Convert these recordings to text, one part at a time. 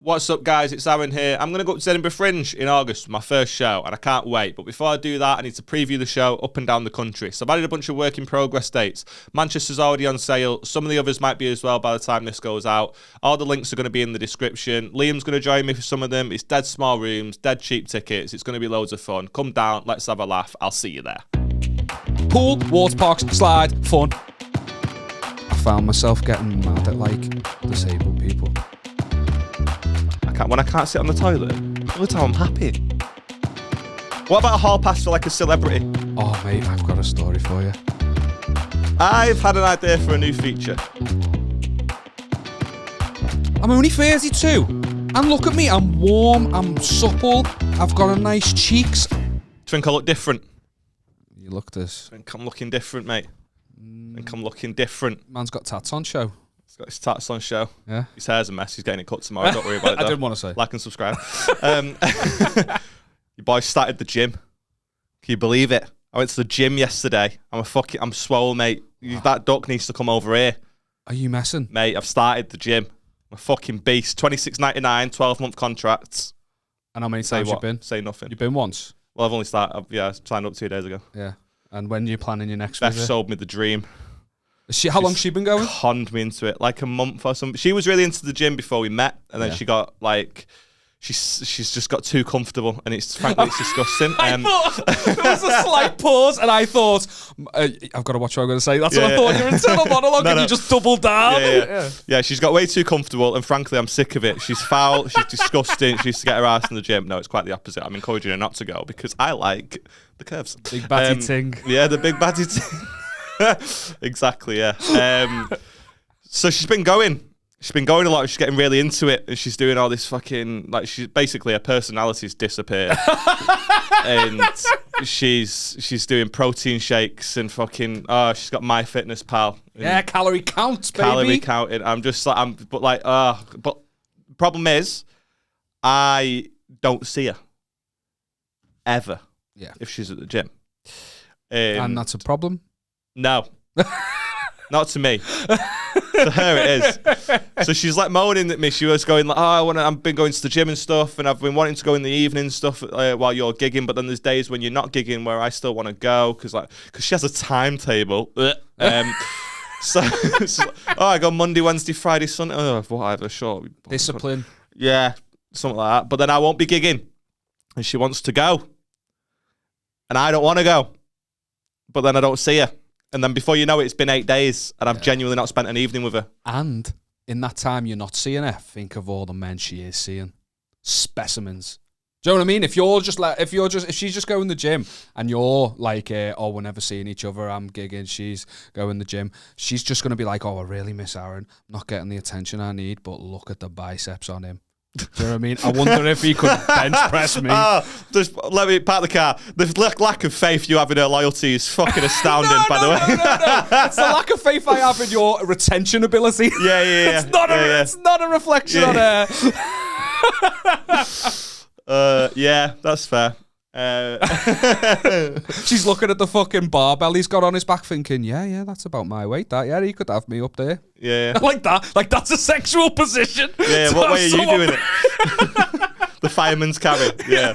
What's up, guys? It's Aaron here. I'm going to go up to Edinburgh Fringe in August for my first show, and I can't wait. But before I do that, I need to preview the show up and down the country. So I've added a bunch of work in progress dates. Manchester's already on sale. Some of the others might be as well by the time this goes out. All the links are going to be in the description. Liam's going to join me for some of them. It's dead small rooms, dead cheap tickets. It's going to be loads of fun. Come down, let's have a laugh. I'll see you there. Pool, water parks, slide, fun. I found myself getting mad at, like, disabled people. When I can't sit on the toilet, all the time I'm happy. What about a hall pass for like a celebrity? Oh, mate, I've got a story for you. I've had an idea for a new feature. I'm only 32, and look at me, I'm warm, I'm supple, I've got a nice cheeks. Think I look different? You look this. Think I'm looking different, mate. Think I'm looking different. Man's got tats on show. He's got his tats on show. Yeah. His hair's a mess. He's getting it cut tomorrow. Don't worry about it, though. I didn't want to say. Like and subscribe. Your boy started the gym. Can you believe it? I went to the gym yesterday. I'm swole, mate. That duck needs to come over here. Are you messing? Mate, I've started the gym. I'm a fucking beast. $26.99, 12-month contracts. And how many times you been? Say nothing. You've been once? Well, I've only started. I signed up 2 days ago. Yeah. And when are you planning your next Beth visit? sold me the dream. How long's she been going? Conned me into it, like a month or something. She was really into the gym before we met, and then she got like, she's just got too comfortable, and frankly it's disgusting. I thought there was a slight pause, and I thought I've got to watch what I'm going to say. That's what I thought. Your internal monologue, and you just doubled down. Yeah, she's got way too comfortable, and frankly, I'm sick of it. She's foul. She's disgusting. She needs to get her ass in the gym. No, it's quite the opposite. I'm encouraging her not to go because I like the curves. Big batty ting. Yeah, the big batty ting. Exactly, yeah. So she's been going a lot. She's getting really into it, and she's doing all this fucking, like, she's basically, her personality's disappeared. And she's doing protein shakes and fucking, she's got MyFitnessPal. Yeah, calorie counts, baby. Calorie counting. I'm just like, but problem is, I don't see her ever. Yeah. If she's at the gym. And that's a problem? No. Not to me. To her it is. So she's like moaning at me. She was going like, I've been going to the gym and stuff, and I've been wanting to go in the evening and stuff while you're gigging, but then there's days when you're not gigging where I still want to go because she has a timetable. So I go Monday, Wednesday, Friday, Sunday. Oh, whatever, sure. Discipline. Yeah, something like that. But then I won't be gigging, and she wants to go, and I don't want to go. But then I don't see her. And then before you know it, it's been 8 days, and I've genuinely not spent an evening with her. And in that time you're not seeing her, think of all the men she is seeing. Specimens. Do you know what I mean? If she's just going to the gym and you're like, we're never seeing each other, I'm gigging, she's going to the gym, she's just going to be like, I really miss Aaron. I'm not getting the attention I need, but look at the biceps on him. Do you know what I mean? I wonder if he could bench press me. Let me park the car. The lack of faith you have in her loyalty is fucking astounding, by the way. No. It's the lack of faith I have in your retention ability. Yeah. It's not a reflection on her. Yeah, that's fair. She's looking at the fucking barbell he's got on his back thinking, yeah, that's about my weight. That, yeah, he could have me up there. Yeah. Like that. Like, that's a sexual position. Yeah, what way are you doing it? The fireman's carry. Yeah.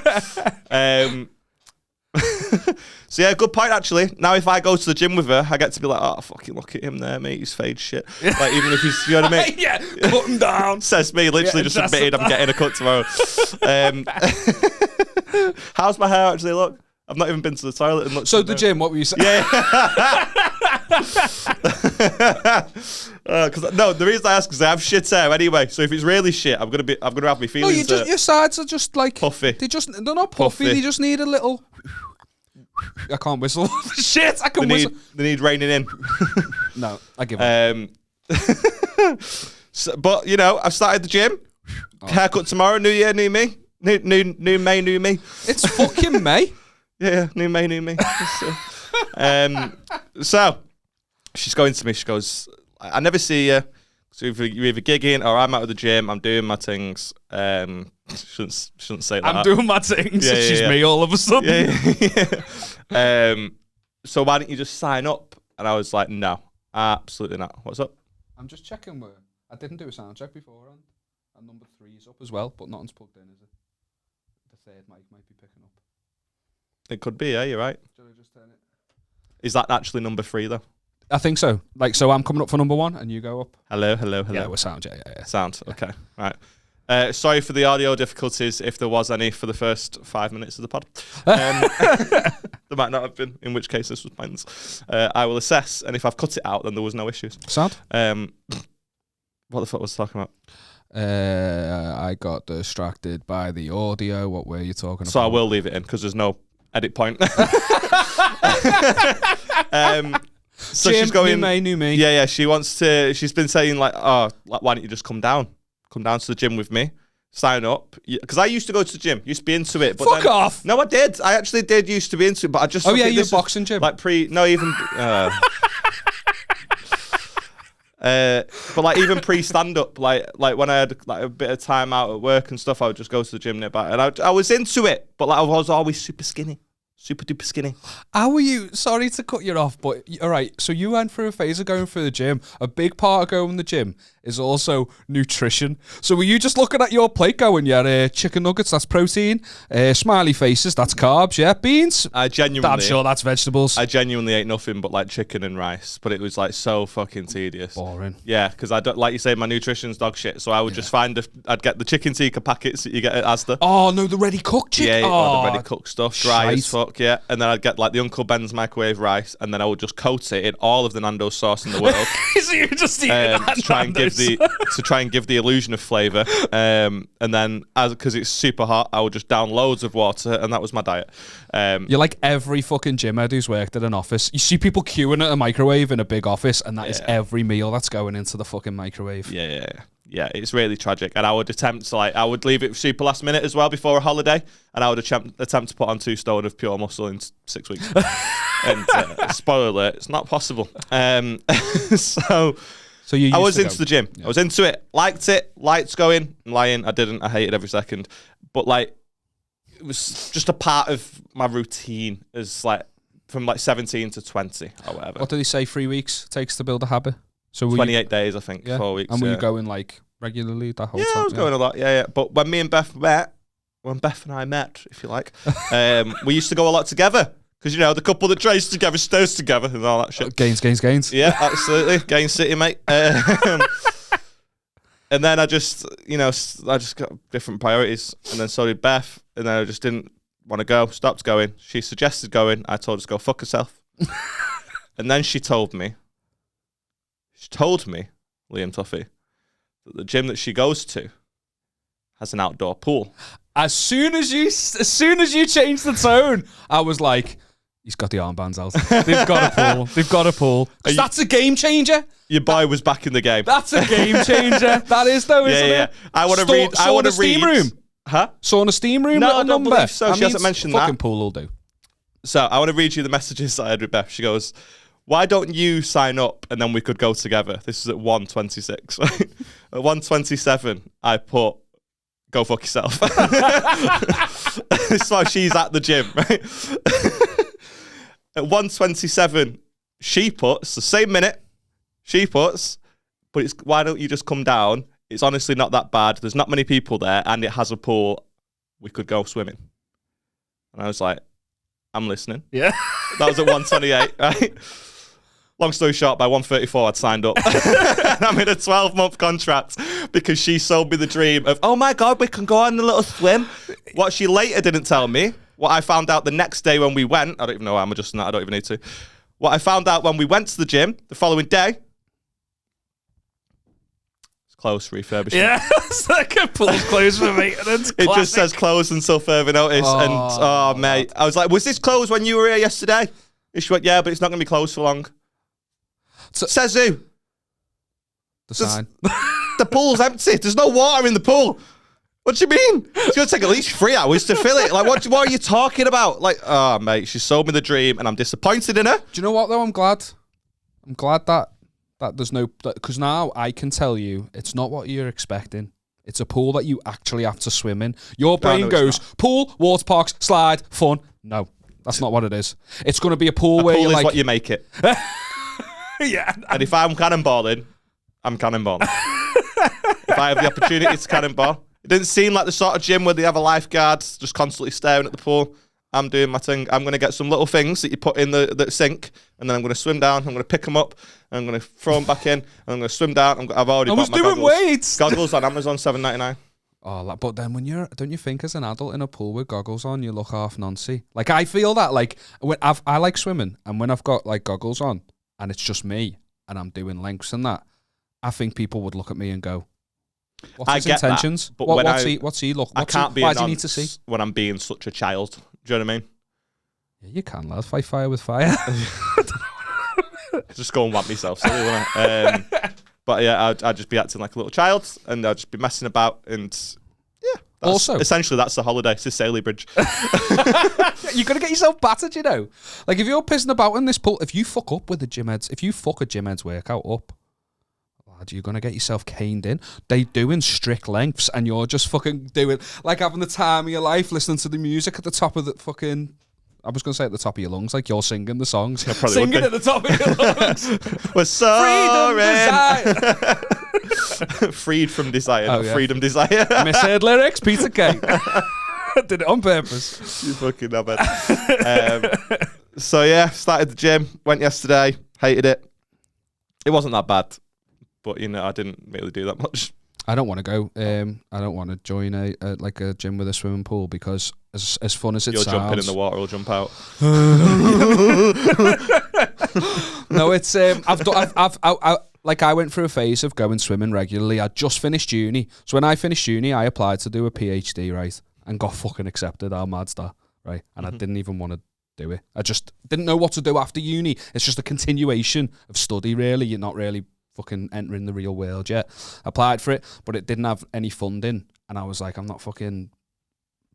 So yeah, good point actually. Now if I go to the gym with her, I get to be like, fucking look at him there, mate. He's fade shit. Like, even if he's, you know what I mean? Yeah, cut him down. Says me, literally just admitted I'm getting a cut tomorrow. How's my hair actually look? I've not even been to the toilet and looked. So the gym, what were you saying? Yeah. No, the reason I ask is I have shit hair anyway. So if it's really shit, I'm gonna have my feelings. No, your sides are just like puffy. They're not puffy. They just need a little. I can't whistle. Shit, I can whistle. They need reining in. No, I give up. But you know, I've started the gym. Haircut tomorrow. New year, new me. New May, new me. It's fucking May. Yeah, new May, new me. So she's going to me. She goes, I never see you. So you're either gigging or I'm out of the gym. I'm doing my things. Shouldn't say that. I'm doing my things. Yeah, she's me all of a sudden. Yeah. So why don't you just sign up? And I was like, no, absolutely not. What's up? I'm just checking where. I didn't do a sound check beforehand. And number 3 is up as well, but nothing's plugged in, is it? The third mic might be picking up. It could be, yeah, you're right. Should I just turn it? Is that actually number 3, though? I think so. Like, so I'm coming up for number 1, and you go up. Hello. Yeah, we're sound, yeah. Sound, okay, right. Sorry for the audio difficulties, if there was any, for the first 5 minutes of the pod. There might not have been, in which case this was pointless. I will assess, and if I've cut it out, then there was no issues. Sound? What the fuck was I talking about? I got distracted by the audio. What were you talking about? So I will leave it in, because there's no edit point. So Jim, she's going, new me. Yeah, she wants to, she's been saying like, oh, like, why don't you just come down to the gym with me, sign up, because I used to go to the gym, used to be into it, but Fuck off. No, I actually did used to be into it, but I just, you're boxing gym, like but like even pre stand up, like when I had like a bit of time out at work and stuff, I would just go to the gym nearby, and I was into it, but like I was always super duper skinny. How were you? Sorry to cut you off, but all right. So you went through a phase of going through the gym. A big part of going to the gym is also nutrition. So were you just looking at your plate going, yeah, chicken nuggets, that's protein, smiley faces, that's carbs, yeah, beans? I'm sure that's vegetables. I genuinely ate nothing but like chicken and rice, but it was like so fucking tedious. Boring. Yeah, because I don't, like you say, my nutrition's dog shit. So I would just I'd get the chicken tikka packets that you get at Asda. Oh no, the ready cooked chicken. Yeah, the ready cooked stuff, dry as fuck. Yeah, and then I'd get like the Uncle Ben's microwave rice, and then I would just coat it in all of the Nando's sauce in the world. So you're just eating that to try and give the illusion of flavour. And then, because it's super hot, I would just down loads of water, and that was my diet. You're like every fucking gym head who's worked at an office. You see people queuing at a microwave in a big office, and that is every meal that's going into the fucking microwave. Yeah, it's really tragic. And I would attempt to I would leave it super last minute as well before a holiday, and I would attempt to put on 2 stone of pure muscle in 6 weeks. And spoiler alert, it's not possible. So I was into the gym. Yeah. I was into it, liked it, lights going. I'm lying, I didn't. I hated every second. But like, it was just a part of my routine as like from like 17 to 20 or whatever. What did he say? 3 weeks takes to build a habit. So 28 days, I think. 4 weeks. And were you going like regularly that whole time? Yeah, I was going a lot. Yeah. But when me and Beth met, when Beth and I met, if you like, we used to go a lot together. Because, you know, the couple that trains together stays together and all that shit. Gains. Yeah, absolutely. Gain City, mate. And then I just got different priorities. And then so did Beth. And then I just didn't want to go. Stopped going. She suggested going. I told her to go fuck herself. And then she told me, Liam Tuffy, that the gym that she goes to has an outdoor pool. As soon as you changed the tone, I was like, he's got the armbands out. They've got a pool. That's a game changer. Your boy was back in the game. That's a game changer. That is though, isn't it? I want to read. I want to read. Steam room. Huh? Sauna steam room. No, I don't believe so. She hasn't mentioned that. Fucking pool will do. So I want to read you the messages I had with Beth. She goes, "Why don't you sign up and then we could go together?" This is at 1:26. At 1:27, I put, "Go fuck yourself." This is why she's at the gym, right? At 1:27, she puts, the same minute, but it's, "Why don't you just come down? It's honestly not that bad. There's not many people there and it has a pool. We could go swimming." And I was like, I'm listening. Yeah. That was at 1:28, right? Long story short, by 1:34, I'd signed up. And I'm in a 12-month contract because she sold me the dream of, oh my God, we can go on a little swim. What she later didn't tell me, what I found out the next day when we went, I don't even know why I'm adjusting that, I don't even need to. What I found out when we went to the gym the following day, it's closed for refurbishment. Yeah, it's like a pool's closed for maintenance. It just says closed until further notice. Oh, and mate, I was like, was this closed when you were here yesterday? And she went, yeah, but it's not going to be closed for long. So, says who? The sign. The pool's empty. There's no water in the pool. What do you mean? It's going to take at least 3 hours to fill it. Like, what are you talking about? Like, oh, mate, she sold me the dream and I'm disappointed in her. Do you know what, though? I'm glad that there's no... Because now I can tell you it's not what you're expecting. It's a pool that you actually have to swim in. Your brain goes, pool, water parks, slide, fun. No, that's not what it is. It's going to be a pool where you're like... A pool is what you make it. Yeah. And if I'm cannonballing, I'm cannonballing. if I have the opportunity to cannonball. It didn't seem like the sort of gym where they have a lifeguard just constantly staring at the pool. I'm doing my thing. I'm going to get some little things that you put in the sink, and then I'm going to swim down. I'm going to pick them up, and I'm going to throw them back in, and I'm going to swim down. I've already bought my goggles. Weights. Goggles on Amazon, $7.99. Oh, but then don't you think as an adult in a pool with goggles on, you look half noncy? Like, I feel that, like, when I like swimming, and when I've got, like, goggles on, and it's just me, and I'm doing lengths and that, I think people would look at me and go, what's his intentions? That, but what's he look? Why does he need to see? When I'm being such a child. Do you know what I mean? Yeah, you can, lad. Fight fire with fire. Just go and whack myself, silly, wouldn't I? But yeah, I'd just be acting like a little child, and I'd just be messing about, and yeah. Also, essentially, that's the holiday. It's a Saley Bridge. You're gonna get yourself battered, you know. Like, if you're pissing about in this pool, if you fuck up with the gym heads, if you fuck a gym head's workout up, lad, you're gonna get yourself caned in. They doing strict lengths, and you're just fucking doing like having the time of your life, listening to the music at the top of the fucking. I was going to say at the top of your lungs, like you're singing the songs. Singing at the top of your lungs. We're soaring. Freed from desire, not freedom desire. Misheard lyrics, pizza cake. Did it on purpose. You fucking knobhead. So yeah, started the gym, went yesterday, hated it. It wasn't that bad, but you know, I didn't really do that much. I don't want to go. I don't want to join a gym with a swimming pool because as fun as it sounds, you're jumping in the water or jump out. No, it's I went through a phase of going swimming regularly. I just finished uni, so when I finished uni, I applied to do a PhD, right, and got fucking accepted. How mad's that, right? And I didn't even want to do it. I just didn't know what to do after uni. It's just a continuation of study, really. You're not really fucking entering the real world yet. Applied for it, but it didn't have any funding, and I was like, I'm not fucking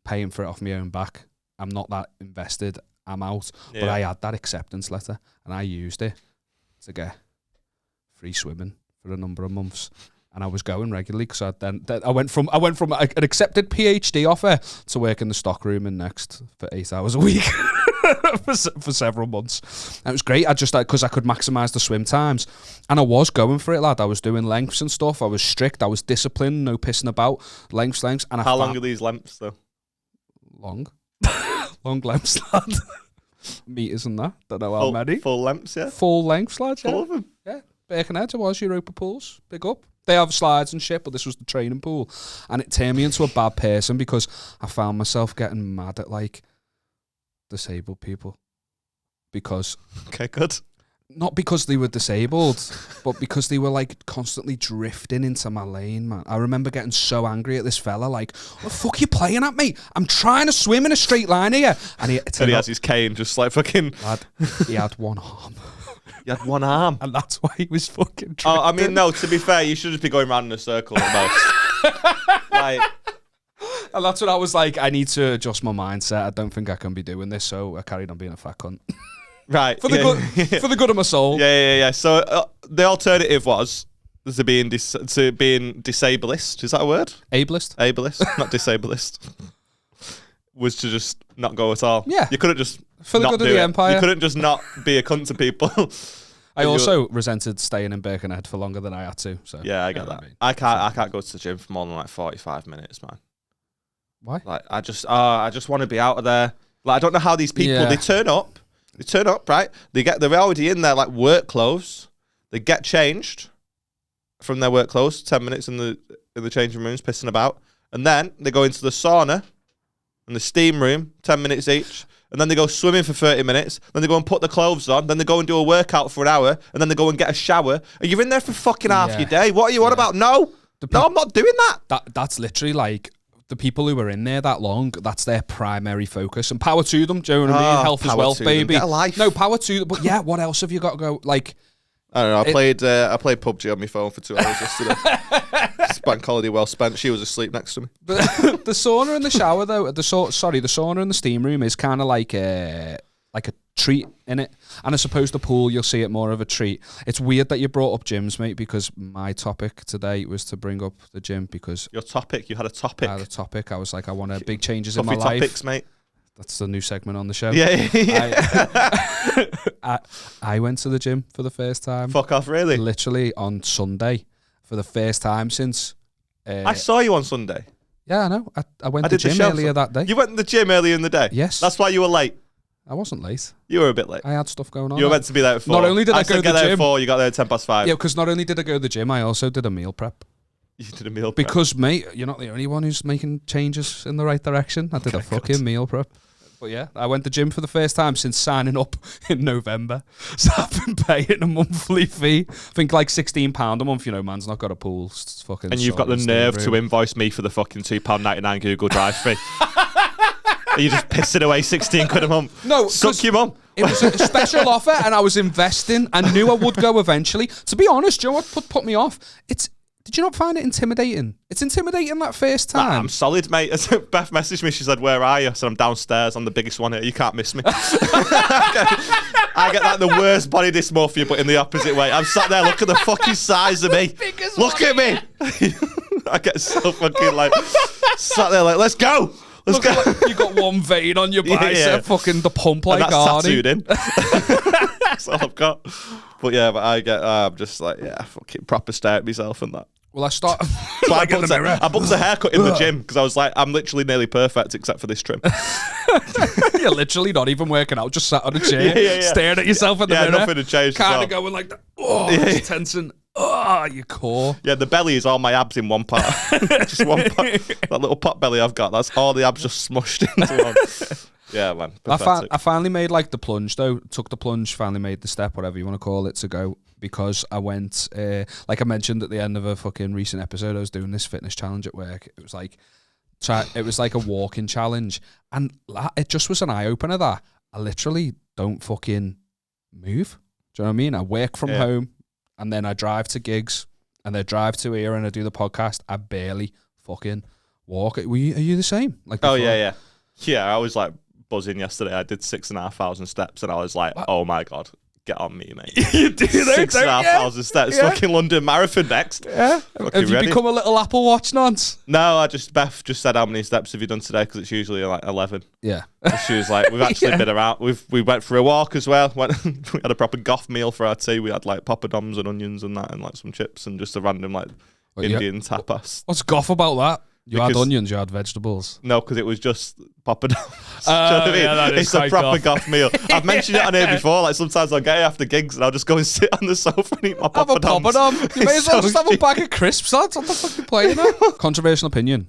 paying for it off my own back. I'm not that invested. I'm out. Yeah. But I had that acceptance letter, and I used it to get free swimming for a number of months, and I was going regularly because I went from an accepted PhD offer to work in the stockroom in Next for 8 hours a week. for several months. And it was great. I just because I could maximise the swim times, and I was going for it, lad. I was doing lengths and stuff. I was strict. I was disciplined. No pissing about. Lengths. And how long are these lengths though? Long lengths, lad. Meters and that. Don't know how many. Full lengths, yeah. Full lengths, lad. Yeah. Full of them. Yeah. Birkenhead. It was Europa pools. Big up. They have slides and shit, but this was the training pool, and it turned me into a bad person because I found myself getting mad at like disabled people because not because they were disabled, but because they were like constantly drifting into my lane, man. I remember getting so angry at this fella, like, what the fuck are you playing at me? I'm trying to swim in a straight line here. And he has his cane just like fucking lad, he had one arm. He had one arm, and that's why he was fucking drifting. Oh, I mean, no, to be fair, you should just be going round in a circle at most. Like, and that's what I was like, I need to adjust my mindset. I don't think I can be doing this, so I carried on being a fat cunt. Right. For the good of my soul. Yeah. So the alternative was to being disablist. Is that a word? Ableist, not disablist. Was to just not go at all. Yeah. You couldn't just for the good of the empire. You couldn't just not be a cunt to people. I also resented staying in Birkenhead for longer than I had to. So yeah, I get that. I can't go to the gym for more than like 45 minutes, man. Why? Like I just want to be out of there. Like I don't know how these people they turn up, right? They're already in their like work clothes. They get changed from their work clothes, 10 minutes in the changing rooms, pissing about, and then they go into the sauna and the steam room, 10 minutes each. And then they go swimming for 30 minutes. Then they go and put the clothes on. Then they go and do a workout for an hour. And then they go and get a shower. And you're in there for fucking half your day. What are you on about? No, I'm not doing that. That's literally like the people who are in there that long. That's their primary focus. And power to them. Do you know what I mean? Health is wealth, baby. Get a life. No, power to them. But yeah, what else have you got to go? Like, I don't know. I played PUBG on my phone for 2 hours yesterday. Bank holiday well spent. She was asleep next to me. But the sauna and the shower, though, the sauna and the steam room is kind of like a treat in it. And I suppose the pool, you'll see it more of a treat. It's weird that you brought up gyms, mate, because my topic today was to bring up the gym because... Your topic? You had a topic? I had a topic. I was like, I want big changes in my life. Topics, mate. That's the new segment on the show. Yeah. I went to the gym for the first time. Fuck off, really? Literally on Sunday for the first time since I saw you on Sunday. Yeah, I know. I went to the gym earlier that day. You went to the gym earlier in the day? Yes. That's why you were late. I wasn't late. You were a bit late. I had stuff going on. You were meant to be there at 4. Not only did I go to the there gym at 4, you got there at 5:10. Yeah, because not only did I go to the gym, I also did a meal prep. You did a meal prep? Because, mate, you're not the only one who's making changes in the right direction. I did a fucking meal prep. But yeah, I went to the gym for the first time since signing up in November. So I've been paying a monthly fee. I think like £16 a month. You know, man's not got a pool. It's fucking. And you've got the nerve to invoice me for the fucking £2.99 Google Drive fee. Are you just pissing away 16 quid a month? No, suck your mum. It was a special offer, and I was investing. I knew I would go eventually. To be honest, Joe, what put me off? Did you not find it intimidating? It's intimidating that first time. Nah, I'm solid, mate. Beth messaged me. She said, "Where are you?" I said, "I'm downstairs. I'm the biggest one here. You can't miss me." I get like the worst body dysmorphia, but in the opposite way. I'm sat there. Look at the fucking size of me. Look at me. I get so fucking like sat there like, let's go. Let's go. Like you got one vein on your bicep, fucking the pump like and that's Arnie. tattooed in. That's all I've got. But yeah, but I'm just like, fucking proper stare at myself and that. Well, I start. So I booked a haircut in the gym because I was like, I'm literally nearly perfect except for this trim. You're literally not even working out, just sat on a chair, staring at yourself in the mirror. Nothing to change. Kind of going like that. Oh, it's tensing. Oh, your core. Yeah, the belly is all my abs in one part. Just one part. That little pot belly I've got, that's all the abs just smushed into one. Yeah, man. I finally made like the plunge though. Took the plunge, finally made the step, whatever you want to call it, to go. Because I went, like I mentioned at the end of a fucking recent episode, I was doing this fitness challenge at work. It was like a walking challenge. And it just was an eye-opener that I literally don't fucking move. Do you know what I mean? I work from home. And then I drive to gigs, and then drive to here, and I do the podcast. I barely fucking walk. Are you the same? Like before? Oh, yeah. Yeah, I was like buzzing yesterday. I did 6,500 steps, and I was like, oh my God, get on me, mate. You do that? 6,500 steps. Yeah. Fucking London Marathon next. Yeah. Have you become a little Apple Watch nonce? No, Beth just said, how many steps have you done today? Because it's usually like 11. Yeah. And she was like, we've actually been around. We went for a walk as well. We had a proper goth meal for our tea. We had like poppadoms and onions and that, and like some chips and just a random like Indian tapas. What's goth about that? You had onions, you had vegetables. No, because it was just poppadoms. Do you know what I mean? Yeah, it's a proper goth meal. I've mentioned it on here before. Like sometimes I'll get it after gigs and I'll just go and sit on the sofa and eat my poppadoms. Have a poppadom. You may as well just have a bag of crisps. That's what the fuck you playing at. Controversial opinion.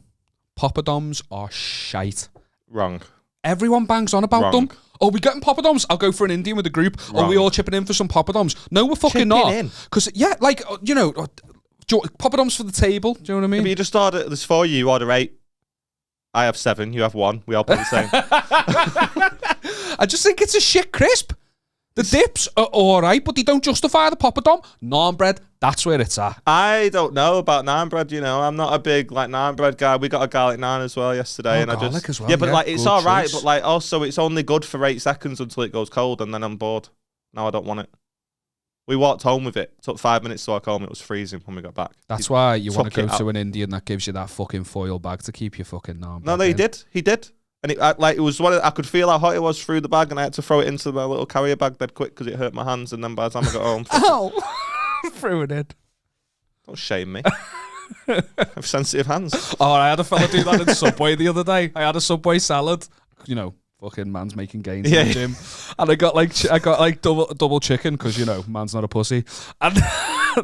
Poppadoms are shite. Wrong. Everyone bangs on about them. Oh, we getting poppadoms? I'll go for an Indian with a group. Wrong. Are we all chipping in for some poppadoms? No, we're fucking not. Because, like, you know, poppadoms for the table. Do you know what I mean? Yeah, but you just order, there's 4 you order 8. I have 7, you have 1. We all pay the same. I just think it's a shit crisp. The dips are alright, but they don't justify the poppadom. Naan bread, that's where it's at. I don't know about naan bread, you know. I'm not a big like naan bread guy. We got a garlic naan as well yesterday. And garlic as well. Yeah, but like it's alright, but like also it's only good for 8 seconds until it goes cold and then I'm bored. Now I don't want it. We walked home with it. Took 5 minutes to walk home. It was freezing when we got back. That's why you want to go to an Indian that gives you that fucking foil bag to keep your fucking naan bread. No, he did. He did. And it was one. I could feel how hot it was through the bag, and I had to throw it into my little carrier bag dead quick because it hurt my hands. And then by the time I got home, ow, threw it in. Don't shame me. I have sensitive hands. Oh, I had a fella do that in Subway the other day. I had a Subway salad. You know, fucking man's making gains in the gym, and I got like double chicken because you know man's not a pussy, and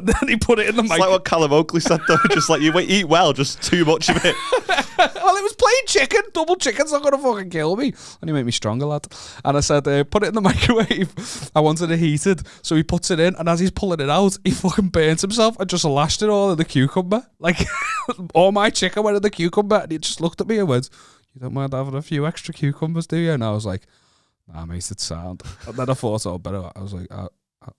then he put it in the microwave. It's like what Callum Oakley said though, just like you eat well, just too much of it. Well, it was plain chicken. Double chicken's not gonna fucking kill me. Only make me stronger, lad. And I said, put it in the microwave. I wanted it heated, so he puts it in, and as he's pulling it out, he fucking burnt himself and just lashed it all in the cucumber. Like all my chicken went in the cucumber, and he just looked at me and went, "You don't mind having a few extra cucumbers, do you?" And I was like, "Nah, mate, it's sound." And then I thought, "Oh, better." I was like,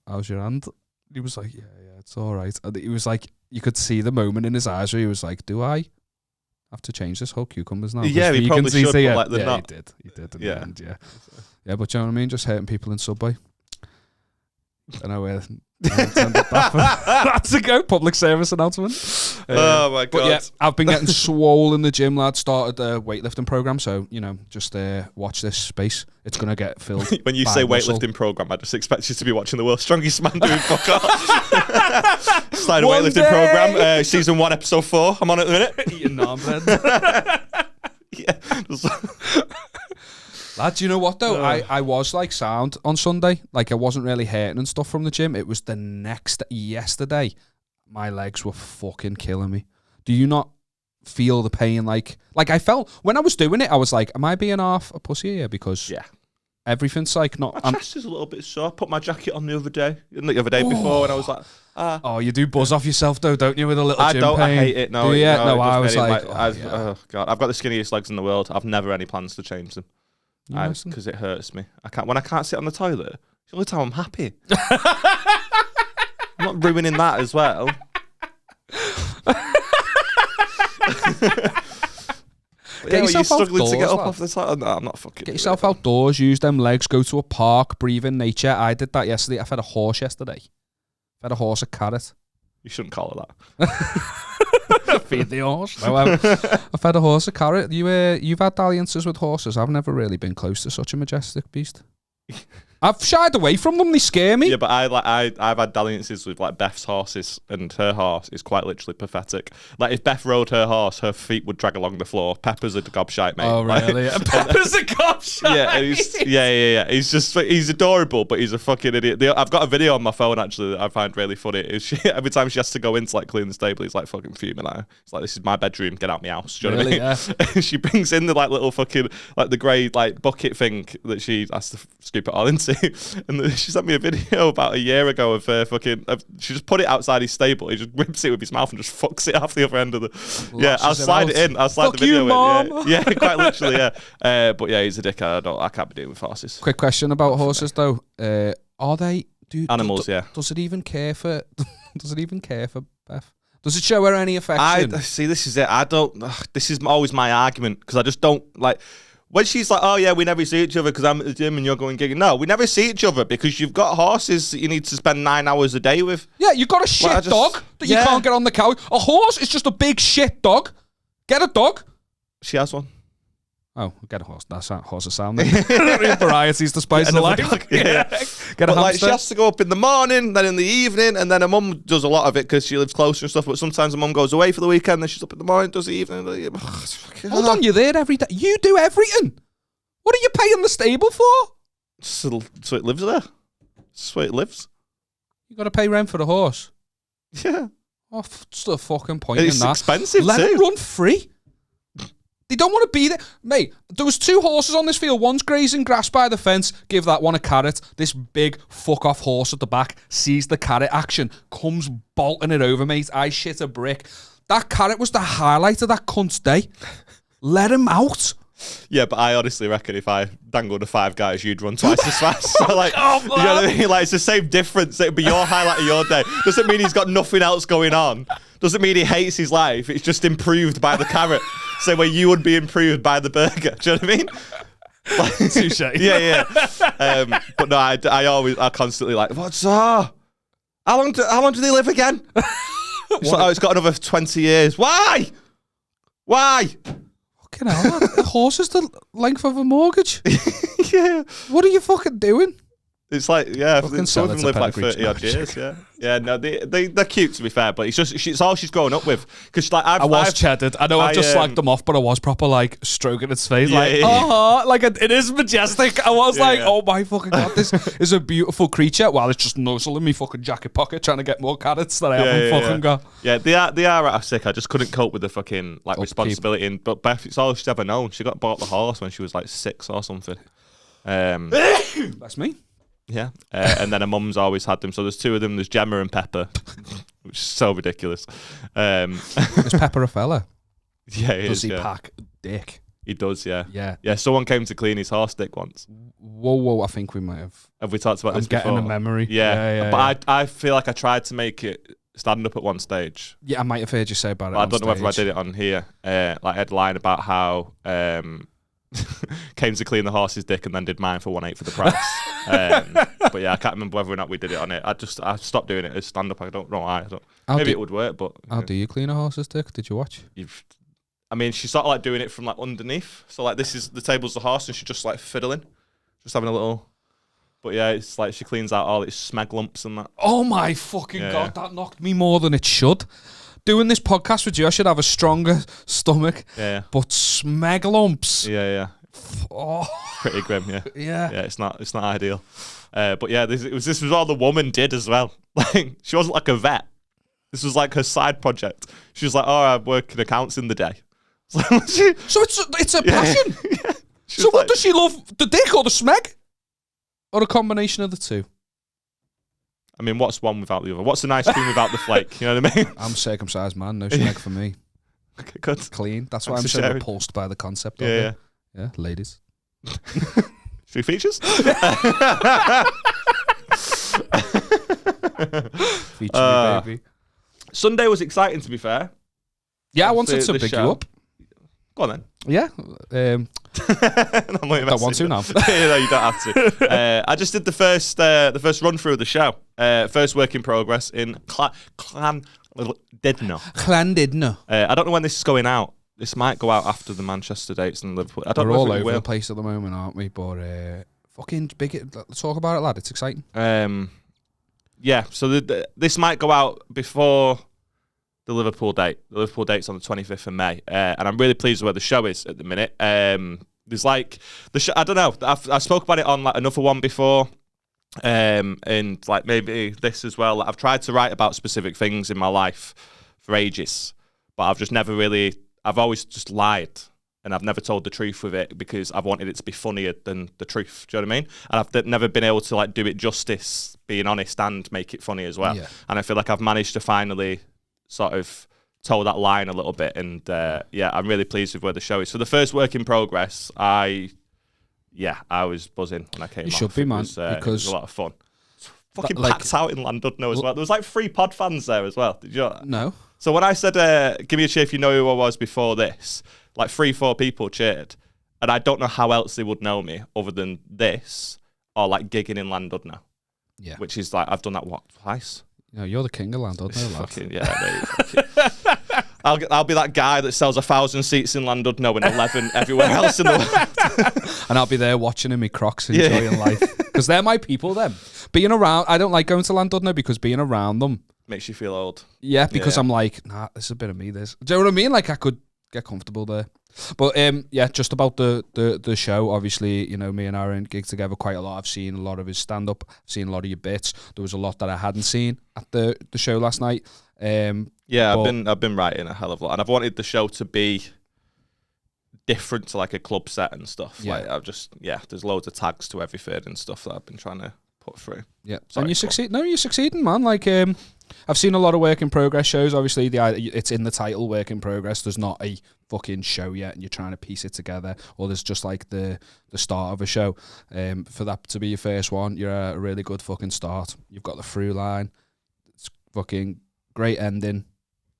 "How's your hand?" He was like, "Yeah, it's all right." And he was like, you could see the moment in his eyes where he was like, "Do I have to change this whole cucumbers now?" Yeah, he probably should, but like they're not. He did in the end, yeah, but you know what I mean? Just hurting people in Subway. I know where I intended that to go. Public service announcement. Oh my god! But yeah, I've been getting swole in the gym, lad. Started a weightlifting program, so just watch this space. It's gonna get filled. When you say weightlifting program, I just expect you to be watching the World's Strongest Man doing fuck off. Started a weightlifting program, season 1, episode 4. I'm on it at the minute. Eating naan bread. Yeah. Lad, do you know what though? I was like sound on Sunday. Like I wasn't really hurting and stuff from the gym. It was yesterday. My legs were fucking killing me. Do you not feel the pain? Like I felt when I was doing it, I was like, am I being half a pussy here? Because everything's like not. My chest is a little bit sore. I put my jacket on the other day before, and I was like, Oh, you do buzz off yourself though, don't you? With a little gym pain. I hate it. No, no, I was like, oh god, I've got the skinniest legs in the world. I've never any plans to change them. Because it hurts me. When I can't sit on the toilet, it's the only time I'm happy. I'm not ruining that as well. Get yourself struggling outdoors, to get up lad. off the toilet. No, I'm not fucking. Get yourself outdoors, use them legs, go to a park, breathe in nature. I did that yesterday. I fed a horse yesterday. Fed a horse a carrot. You shouldn't call it that. Feed the horse. No, I fed a horse a carrot. You've had dalliances with horses. I've never really been close to such a majestic beast. I've shied away from them. They scare me. Yeah, but I've had dalliances with like Beth's horses, and her horse is quite literally pathetic. Like if Beth rode her horse, her feet would drag along the floor. Pepper's a gobshite, mate. Oh really? Pepper's a gobshite. Yeah. He's adorable, but he's a fucking idiot. I've got a video on my phone actually that I find really funny. Every time she has to go in to like clean the stable, he's like fucking fuming at her. It's like, this is my bedroom. Get out my house. Do you know what I mean? Yeah. She brings in the like little fucking like the grey like bucket thing that she has to scoop it all into. And she sent me a video about a year ago of she just put it outside his stable. He just whips it with his mouth and just fucks it off the other end of the. Yeah, I'll slide it in. I'll slide the video in. Yeah, quite literally. Yeah, but yeah, he's a dickhead. I can't be dealing with horses. Quick question about horses though. Are they animals? Yeah. Does it even care for? Does it even care for Beth? Does it show her any affection? See, this is it. I don't. This is always my argument because I just don't like. When she's like, oh yeah, we never see each other because I'm at the gym and you're going gigging. No, we never see each other because you've got horses that you need to spend 9 hours a day with. Yeah, you've got a shit dog that you can't get on the couch. A horse is just a big shit dog. Get a dog. She has one. Oh, get a horse. That's horses sound. Varieties to spice the life. Yeah. Get a hamster. She has to go up in the morning, then in the evening, and then her mum does a lot of it because she lives closer and stuff. But sometimes her mum goes away for the weekend, then she's up in the morning, does the evening. Hold on, you're there every day. You do everything. What are you paying the stable for? So it lives there. So it lives. You got to pay rent for the horse. Yeah. Oh, what's the fucking point in that? It's expensive. Let them run free. They don't want to be there. Mate, there was 2 horses on this field. One's grazing grass by the fence. Give that one a carrot. This big fuck-off horse at the back sees the carrot action, comes bolting it over, mate. I shit a brick. That carrot was the highlight of that cunt's day. Let him out. Yeah, but I honestly reckon if I dangled to 5 guys, you'd run twice as fast. So like, you know what I mean? Like, it's the same difference. It'd be your highlight of your day. Doesn't mean he's got nothing else going on. Doesn't mean he hates his life. It's just improved by the carrot. Same way you would be improved by the burger. Do you know what I mean? Like, touche. Yeah. But no, I constantly like, what's How long do they live again? It's got another 20 years. Why? Fucking hell, man. A horse is the length of a mortgage. Yeah. What are you fucking doing? It's like, yeah, some of them live like pedigree 30 odd years, yeah. No, they're cute to be fair, but it's all she's growing up with. Because like I was chedded. I know I've just slagged them off, but I was proper like stroking its face, it is majestic. I was oh my fucking god, this is a beautiful creature. While it's just nuzzling me fucking jacket pocket, trying to get more carrots that I haven't fucking got. Yeah, they are at a sick. I just couldn't cope with the fucking like responsibility. But Beth, it's all she's ever known. She got bought the horse when she was like 6 or something. That's me. Yeah, and then her mum's always had them. So there's 2 of them. There's Gemma and Pepper, which is so ridiculous. Is Pepper a fella? Yeah, he does is, he pack dick? He does, yeah. Yeah. Someone came to clean his horse dick once. Whoa! I think we might have. Have we talked about this before? I'm getting a memory. Yeah. But I feel like I tried to make it stand up at one stage. Yeah, I might have heard you say about it. I don't know whether I did it on here. Like I had a line about how came to clean the horse's dick and then did mine for 1/8 for the price. But yeah, I can't remember whether or not we did it on it. I stopped doing it as stand-up. I don't know why. Maybe it would work, but... How do you clean a horse's dick? Did you watch? I mean, she's sort of like doing it from like underneath. So like this is the table's the horse and she's just like fiddling. Just having a little... But yeah, it's like she cleans out all its smeg lumps and that. Oh my fucking God, that knocked me more than it should. Doing this podcast with you, I should have a stronger stomach. Yeah. But smeg lumps. Yeah. Oh. Pretty grim, yeah. Yeah. Yeah, it's not ideal. But yeah, this was all the woman did as well. Like she wasn't like a vet. This was like her side project. She was like, "Oh, I work in accounts in the day." So it's a passion. Yeah. So what does she love? The dick or the smeg? Or a combination of the two? I mean, what's one without the other? What's an ice cream without the flake? You know what I mean? I'm a circumcised man. No smeg for me. Okay, good. Clean. That's why Thanks I'm for so sharing. repulsed by the concept of Yeah, it. Yeah, ladies. 3 features? Feature me, baby. Sunday was exciting, to be fair. Yeah, I wanted to the big show. you up. Go on then. Yeah. Don't want to now. No, you don't have to. I just did the first run through of the show. First work in progress in Llandudno. Llandudno. I don't know when this is going out. This might go out after the Manchester dates and Liverpool. I don't We're know all if it over will. the place at the moment, aren't we? But fucking big. Let's talk about it, lad. It's exciting. Yeah. So this might go out before the Liverpool date. The Liverpool date's on the 25th of May, and I'm really pleased with where the show is at the minute. There's like the show. I don't know. I spoke about it on like another one before, and like maybe this as well. Like, I've tried to write about specific things in my life for ages, but I've just never really. I've always just lied, and I've never told the truth with it because I've wanted it to be funnier than the truth. Do you know what I mean? And I've never been able to like do it justice, being honest and make it funny as well. Yeah. And I feel like I've managed to finally sort of toe that line a little bit, and I'm really pleased with where the show is. So the first work in progress, I was buzzing when I came. You should be, man, because it was a lot of fun. Fucking packed out in Llandudno as well. There was like 3 pod fans there as well. Did you know that? No. So when I said, "Give me a cheer if you know who I was before this," like 3-4 people cheered, and I don't know how else they would know me other than this or like gigging in Llandudno. Yeah. Which is like I've done that twice. No, you're the king of Llandudno, lad. Fucking, yeah, I'll be that guy that sells 1,000 seats in Llandudno and 11 everywhere else in the world. And I'll be there watching in my Crocs, enjoying life. Because they're my people, them. Being around, I don't like going to Llandudno because being around them makes you feel old. Yeah, because I'm like, nah, this is a bit of me, this. Do you know what I mean? Like, I could get comfortable there. But, just about the show, obviously, you know, me and Aaron gig together quite a lot. I've seen a lot of his stand-up. I've seen a lot of your bits. There was a lot that I hadn't seen at the show last night. I've been writing a hell of a lot. And I've wanted the show to be different to, like, a club set and stuff. Yeah. Like, there's loads of tags to everything and stuff that I've been trying to put through. Yeah. Sorry, and you succeed. No, you're succeeding, man. Like, I've seen a lot of work in progress shows. Obviously, it's in the title, work in progress. There's not a fucking show yet, and you're trying to piece it together, or there's just like the start of a show. For that to be your first one, you're a really good fucking start. You've got the through line. It's fucking great ending.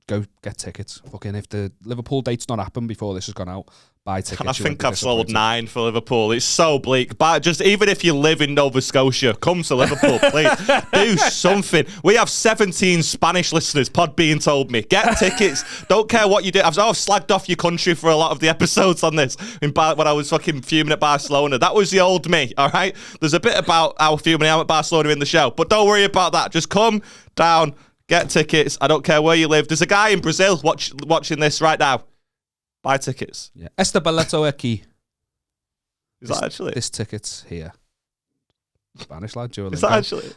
Go get tickets. Fucking if the Liverpool date's not happened before this has gone out, buy tickets. I think I've sold 9 for Liverpool. It's so bleak. But just even if you live in Nova Scotia, come to Liverpool, please. Do something. We have 17 Spanish listeners, Podbean told me. Get tickets. Don't care what you do. I've slagged off your country for a lot of the episodes on this when I was fucking fuming at Barcelona. That was the old me, all right? There's a bit about how fuming I am at Barcelona in the show, but don't worry about that. Just come down, get tickets. I don't care where you live. There's a guy in Brazil watching this right now. Buy tickets. Yeah. Este boleto aquí. Is that actually? This ticket's here. Spanish lad, Duolingo. Is that actually?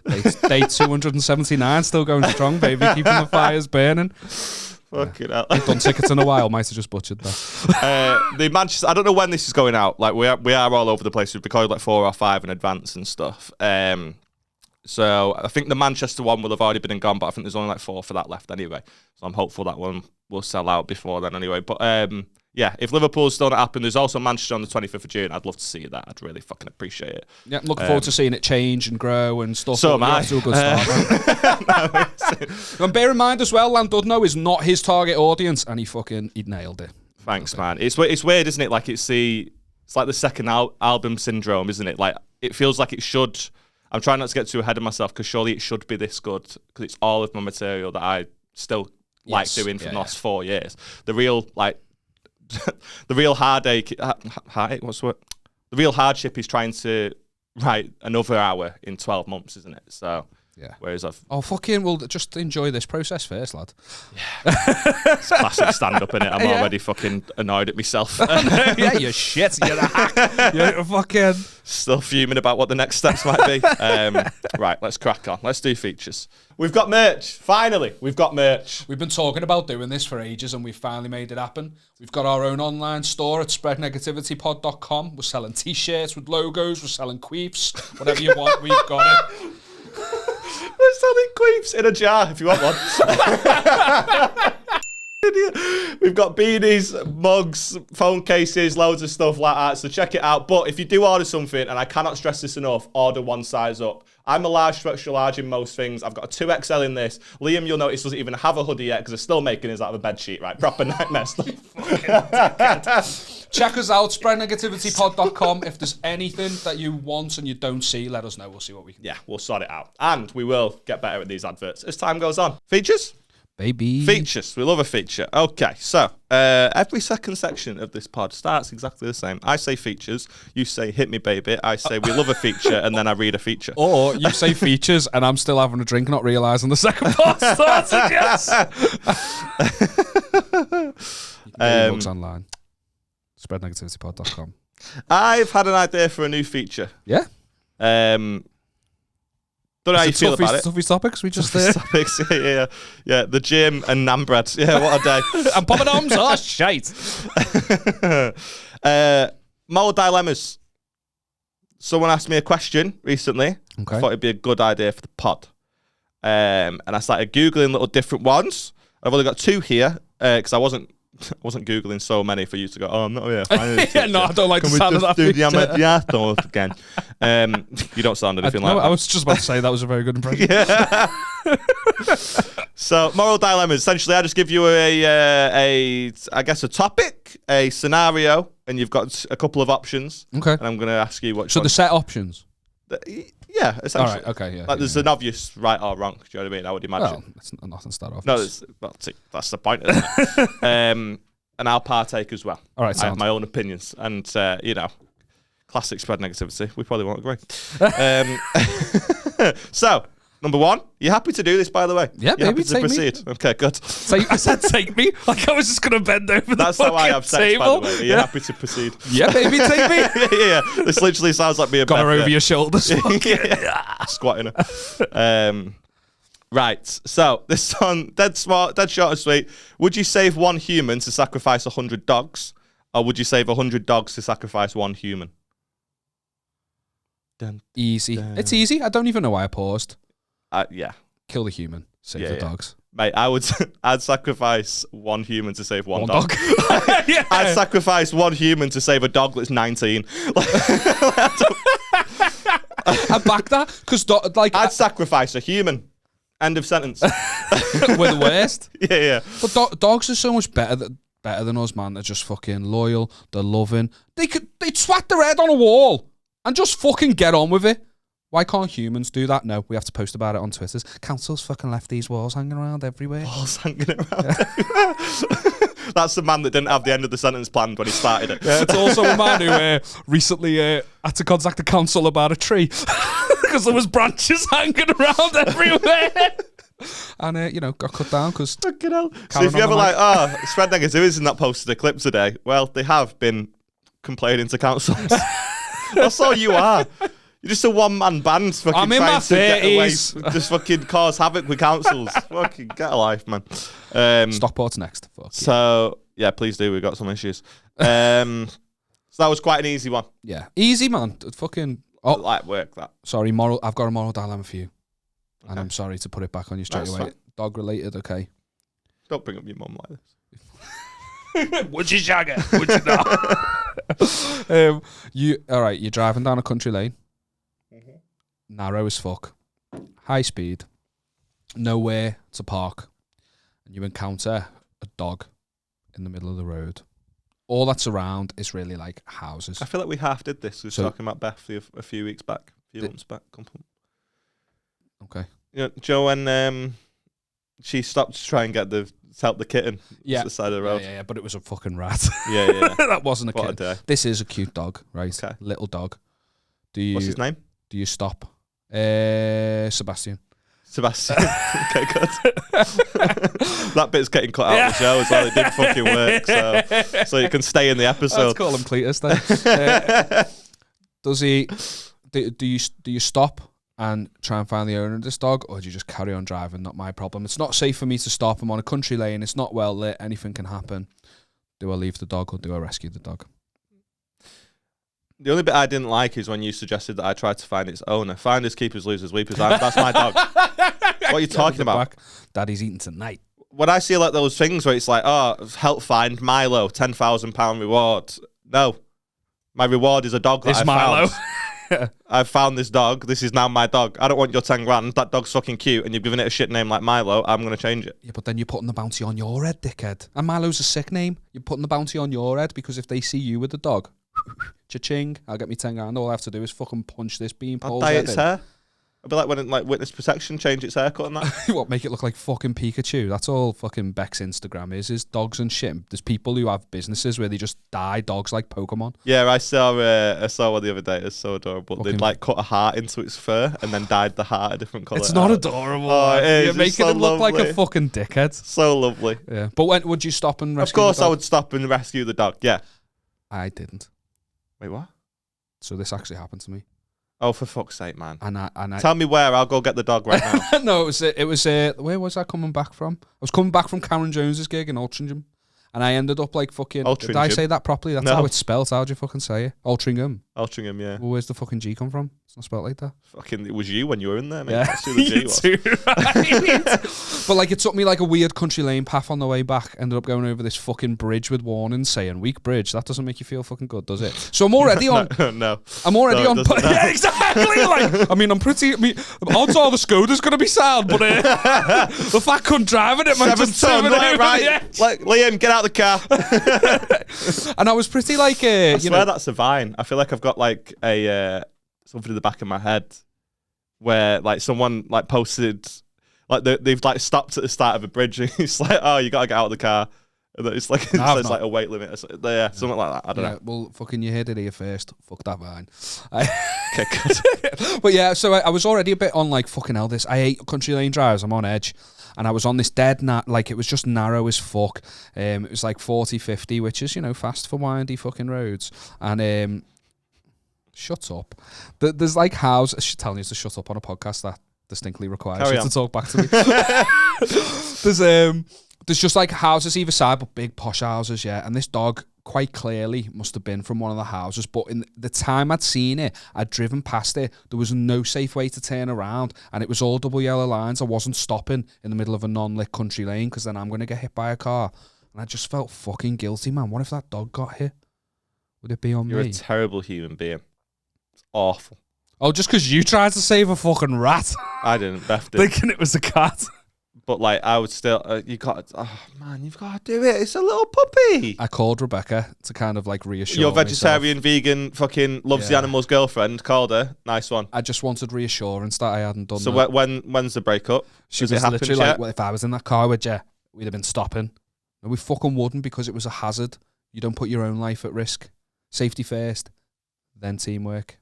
Day 279, still going strong, baby. Keeping the fires burning. Fucking hell. I've done tickets in a while. Might have just butchered that. The Manchester. I don't know when this is going out. Like we are all over the place. We've recorded like 4 or 5 in advance and stuff. So I think the Manchester one will have already been and gone, but I think there's only like 4 for that left anyway. So I'm hopeful that one will sell out before then anyway. But if Liverpool's still not happened, there's also Manchester on the 25th of June. I'd love to see that. I'd really fucking appreciate it. Yeah, looking forward to seeing it change and grow and stuff. So am I. To a good start. And bear in mind as well, Llandudno is not his target audience, and he nailed it. Thanks, man. It's weird, isn't it? Like it's the It's like the second album syndrome, isn't it? Like, it feels like it should. I'm trying not to get too ahead of myself because surely it should be this good because it's all of my material that I still like doing for the last 4 years. The real, like, the real heartache, what's the word? The real hardship is trying to write another hour in 12 months, isn't it? So, yeah. Whereas we'll just enjoy this process first, lad. Yeah. It's classic stand-up, innit? I'm already fucking annoyed at myself. Yeah, you're shit. You're a hack. You're fucking... Still fuming about what the next steps might be. Right, let's crack on. Let's do features. We've got merch. Finally, we've got merch. We've been talking about doing this for ages and we've finally made it happen. We've got our own online store at spreadnegativitypod.com. We're selling t-shirts with logos. We're selling queefs. Whatever you want, we've got it. We're selling queefs in a jar if you want one. We've got beanies, mugs, phone cases, loads of stuff like that. So check it out. But if you do order something, and I cannot stress this enough, order one size up. I'm a large to extra large in most things. I've got a 2XL in this. Liam, you'll notice, doesn't even have a hoodie yet because they're still making his out of a bed sheet, right? Proper nightmare stuff. Check us out, spreadnegativitypod.com. If there's anything that you want and you don't see, let us know. We'll see what we can do. Yeah, we'll sort it out. And we will get better at these adverts as time goes on. Features? Baby. Features. We love a feature. Okay, so every second section of this pod starts exactly the same. I say features, you say hit me baby, I say we love a feature, and then I read a feature. Or you say features and I'm still having a drink, not realising the second part starts. Yes. Books online. Spreadnegativitypod.com. I've had an idea for a new feature. Yeah. Don't know how you feel about it. Tuffy topics, we just topics, yeah. The gym and nan bread. Yeah, what a day. And Papa Dom's, oh shite. Moral dilemmas. Someone asked me a question recently. Okay. I thought it'd be a good idea for the pod. And I started Googling little different ones. I've only got 2 here because I wasn't Googling so many for you to go, oh, I'm not here. Yeah, no, I don't like the sound of that. Can we just do the Amadeus again? You don't sound anything like that. I was just about to say that was a very good impression. Yeah. So, moral dilemmas. Essentially, I just give you a topic, a scenario, and you've got a couple of options. Okay. And I'm going to ask you what. So the set options. Yeah, essentially. All right. Okay. Yeah. Like, there's an obvious right or wrong. Do you know what I mean? I would imagine. Well, it's nothing to start off. No, that's the point, isn't it? And I'll partake as well. All right. I have my own opinions, and classic spread negativity. We probably won't agree. So, number 1, you happy to do this, by the way? Yeah, you baby, happy to proceed? Me. Okay, good. I said take me. Like I was just going to bend over That's the how I have sex, table. by the way. Are you happy to proceed? Yeah, baby, take me. yeah. This literally sounds like me a got her over your shoulders. Squatting her. Right, so this one, dead smart, dead short and sweet. Would you save 1 human to sacrifice 100 dogs? Or would you save 100 dogs to sacrifice 1 human? Easy. It's easy. I don't even know why I paused. Yeah. Kill the human. Save the dogs. Mate, I'd sacrifice 1 human to save one dog. Yeah. I'd sacrifice 1 human to save a dog that's 19. I back that because I'd sacrifice a human. End of sentence. We're the worst. Yeah. But dogs are so much better than us, man. They're just fucking loyal. They're loving. They'd swat their head on a wall and just fucking get on with it. Why can't humans do that? No, we have to post about it on Twitter. Council's fucking left these walls hanging around everywhere. Walls hanging around everywhere. That's the man that didn't have the end of the sentence planned when he started it. Yeah, it's also a man who recently had to contact the council about a tree because there was branches hanging around everywhere. And, got cut down because... Fucking hell. So if you ever spread negativities in that posted a clip today, well, they have been complaining to councils. That's all you are. You're just a one-man band fucking I'm in trying my to get away, 30s. just fucking cause havoc with councils. Fucking get a life, man. Stockport's next. Fuck so, yeah, please do. We've got some issues. So that was quite an easy one. Yeah. Easy, man. Fucking... Oh, light work, that. Sorry, I've got a moral dilemma for you. Okay. And I'm sorry to put it back on you straight away. Dog related, okay? Don't bring up your mum like this. Would you shag it? Would you not? Alright, you're driving down a country lane. Narrow as fuck, high speed, nowhere to park, and you encounter a dog in the middle of the road. all that's around is really like houses. I feel like we half did this. We were talking about Beth a few weeks back, a few months back. Okay. You know, Joe, when she stopped to try and to help the kitten to the side of the road. Yeah, but it was a fucking rat. Yeah. That wasn't a What kitten. a day. This is a cute dog, right? Okay. Little dog. What's his name? Do you stop? Sebastian. Sebastian. Okay, good. That bit's getting cut out of the show as well. It didn't fucking work, so you can stay in the episode. Let's call him Cletus then. Does he? Do you stop and try and find the owner of this dog, or do you just carry on driving? Not my problem. It's not safe for me to stop. I'm on a country lane. It's not well lit. Anything can happen. Do I leave the dog or do I rescue the dog? The only bit I didn't like is when you suggested that I tried to find its owner. Finders, keepers, losers, weepers. That's my dog. What are you talking about? Back. Daddy's eating tonight. When I see like those things where it's like, oh, help find Milo, £10,000 reward. No, my reward is a dog that It's I Milo. found. I've found this dog. This is now my dog. I don't want your 10 grand. That dog's fucking cute, and you've given it a shit name like Milo. I'm going to change it. Yeah, but then you're putting the bounty on your head, dickhead. And Milo's a sick name. You're putting the bounty on your head because if they see you with the dog, cha-ching, I'll get me 10 grand. All I have to do is fucking punch this I'll beanpole's dye head its in. hair. I'd be like when it, witness protection, change its haircut and that. What, make it look like fucking Pikachu? That's all fucking Beck's Instagram is dogs and shit. There's people who have businesses where they just dye dogs like Pokemon. Yeah, I saw one the other day. It's so adorable. They'd like cut a heart into its fur and then dyed the heart a different colour. It's not adorable. Oh, it is. You're making it look like a fucking dickhead. So lovely. Yeah. But when would you stop and rescue Of course the dog? I would stop and rescue the dog, yeah. I didn't. Wait, what? So this actually happened to me. Oh, for fuck's sake, man. And I Tell me where, I'll go get the dog right now. No, it was where was I coming back from? I was coming back from Karen Jones's gig in Altrincham. And I ended up like fucking... Did I say that properly? That's how it's spelled. How do you fucking say it? Altrincham. Altrincham, yeah. Well, where's the fucking G come from? It's not spelled like that. Fucking, it was you when you were in there, mate. Yeah. That's who the G was. Too, right? But like it took me like a weird country lane path on the way back. Ended up going over this fucking bridge with warnings saying weak bridge. That doesn't make you feel fucking good, does it? So I'm already on... No. I'm already on... Yeah, exactly. Like, I mean, odds are the Skoda's going to be sound, but the fat cunt driving it might just... 7 ton, right? Like, Liam, get out the car. And I was pretty like... I swear that's a Vine. I feel like I've got like a... something in the back of my head where like someone like posted like they've like stopped at the start of a bridge and it's like, oh, you gotta get out of the car, and it's like it says like a weight limit or something. Yeah, something like that. I don't know. Well, fucking you heard it here first. Fuck that Vine. Okay, good. But yeah, so I was already a bit on like fucking hell this. I hate country lane drives. I'm on edge. And I was on this like it was just narrow as fuck. It was like 40, 50, which is, fast for windy fucking roads. And shut up. There's like houses. She's telling you to shut up on a podcast that distinctly requires you to talk back to me. There's just like houses either side, but big posh houses, yeah. And this dog quite clearly must have been from one of the houses, but in the time I'd seen it, I'd driven past it, there was no safe way to turn around, and it was all double yellow lines. I wasn't stopping in the middle of a non-lit country lane because then I'm going to get hit by a car. And I just felt fucking guilty, man. What if that dog got hit? Would it be on me? You're a terrible human being. It's awful. Oh, just because you tried to save a fucking rat? I didn't. Beth did. Thinking it was a cat. But like, I would still. You've got to do it. It's a little puppy. I called Rebecca to kind of like reassure Your vegetarian, myself. Vegan, fucking loves the animals girlfriend. Called her. Nice one. I just wanted reassurance that I hadn't done. So that. when's the breakup? She was literally like, "Well, if I was in that car with you, we'd have been stopping. And we fucking wouldn't because it was a hazard. You don't put your own life at risk. Safety first, then teamwork."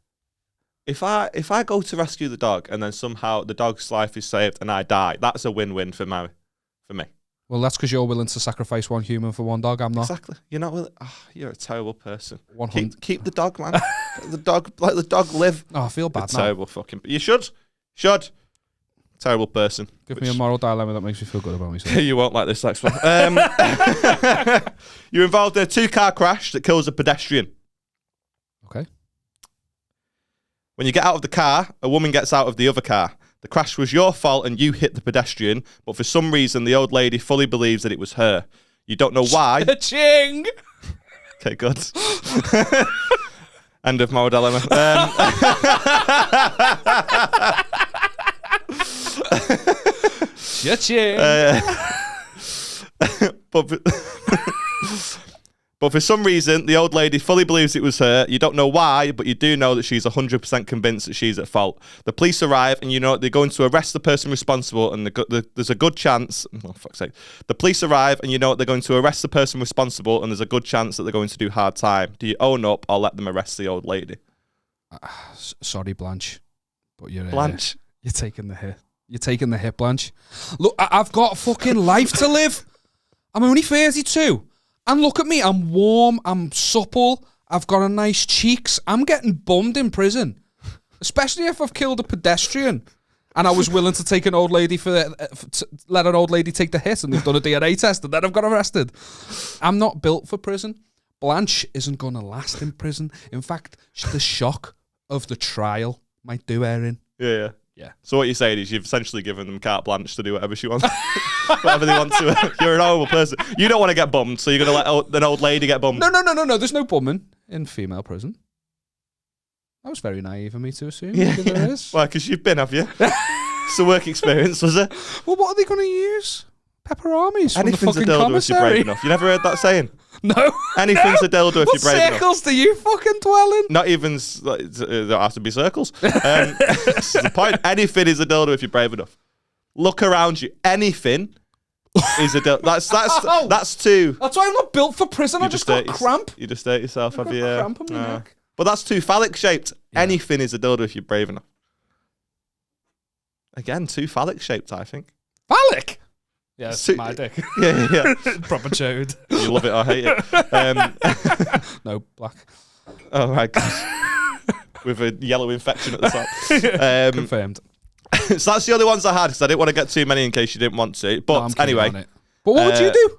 If I go to rescue the dog and then somehow the dog's life is saved and I die, that's a win-win for me. Well, that's because you're willing to sacrifice one human for one dog. I'm not. Exactly. You're not willing. Oh, you're a terrible person. Keep the dog, man. Let the dog live. Oh, I feel bad now. Terrible fucking. You should. Terrible person. Give me a moral dilemma that makes me feel good about myself. You won't like this next one. You're involved in a 2-car crash that kills a pedestrian. Okay. When you get out of the car, a woman gets out of the other car. The crash was your fault and you hit the pedestrian, but for some reason the old lady fully believes that it was her. You don't know why. Ching! Okay, good. End of moral dilemma. Cha-ching! But for some reason, the old lady fully believes it was her. You don't know why, but you do know that she's 100% convinced that she's at fault. The police arrive, and you know they're going to arrest the person responsible, and there's a good chance... Oh, fuck's sake. The police arrive, and you know they're going to arrest the person responsible, and there's a good chance that they're going to do hard time. Do you own up or let them arrest the old lady? Sorry, Blanche. But you're taking the hit. You're taking the hit, Blanche. Look, I've got a fucking life to live. I'm only 32. And look at me, I'm warm, I'm supple, I've got a nice cheeks. I'm getting bummed in prison. Especially if I've killed a pedestrian. And I was willing to take an old lady to let an old lady take the hit, and they've done a DNA test, and then I've got arrested. I'm not built for prison. Blanche isn't going to last in prison. In fact, the shock of the trial might do her in. Yeah. So what you're saying is you've essentially given them carte blanche to do whatever she wants. Whatever they want to. You're an horrible person. You don't want to get bummed, so you're going to let an old lady get bummed. No. There's no bumming in female prison. That was very naive of me to assume. Yeah. There is. Well, because you've been, have you? It's a work experience, was it? Well, what are they going to use? Pepper armies from the Anything's a fucking dildo if you're brave commissary? enough. You never heard that saying? No. Anything's a dildo if you're brave enough. What circles do you fucking dwell in? Not even, there have to be circles. This is the point. Anything is a dildo if you're brave enough. Look around you. Anything is a dildo. That's two. That's why I'm not built for prison. I just got cramp. You just hurt yourself, have you? Cramp on my neck. But that's too phallic shaped. Yeah. Anything is a dildo if you're brave enough. Again, too phallic shaped, I think. Phallic? Yeah, it's my dick. Yeah. Proper chode. You love it or hate it. No, black. Oh my gosh. With a yellow infection at the top. Confirmed. So that's the only ones I had, because I didn't want to get too many in case you didn't want to. But anyway. But what would you do?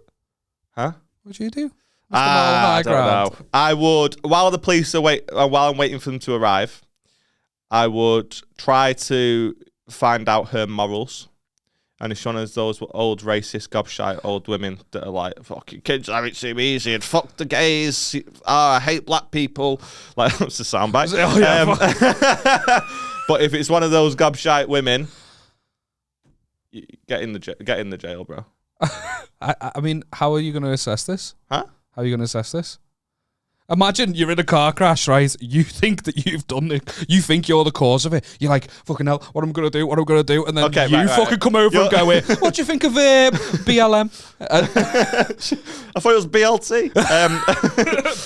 Huh? What would you do? I don't know. I would, while the police are while I'm waiting for them to arrive, I would try to find out her morals. And if one of those old racist gobshite old women that are like, fucking kids have it too easy and fuck the gays, I hate black people. Like, that's a soundbite. Oh, yeah, but if it's one of those gobshite women, get in the jail, bro. I mean, how are you going to assess this? Huh? How are you going to assess this? Imagine you're in a car crash, right? You think that you've done it. You think you're the cause of it. You're like, fucking hell, what am I going to do? What am I going to do? And then come over and go, what do you think of BLM? I thought it was BLT.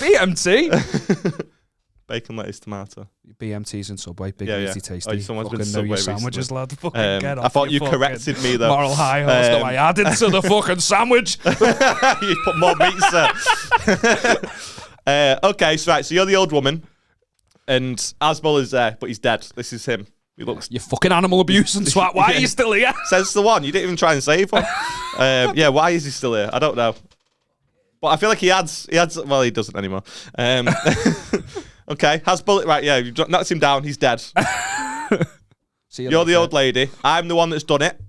BMT? Bacon, lettuce, tomato. BMT's in Subway, big meaty tasty. Oh, someone's been fucking know your Subway sandwiches, recently. lad. Fucking get off. I thought you corrected me, though. Moral high horse that I added to the fucking sandwich. You put more meat, sir. Okay, so you're the old woman, and Asbel is there, but he's dead. This is him. He looks. You fucking animal abuse and swat. Why are you still here? Says the one. You didn't even try and save one. Yeah, why is he still here? I don't know. But I feel like he adds. Well, he doesn't anymore. Okay, Asbel. Right, yeah, you've knocked him down. He's dead. You're the old lady. I'm the one that's done it.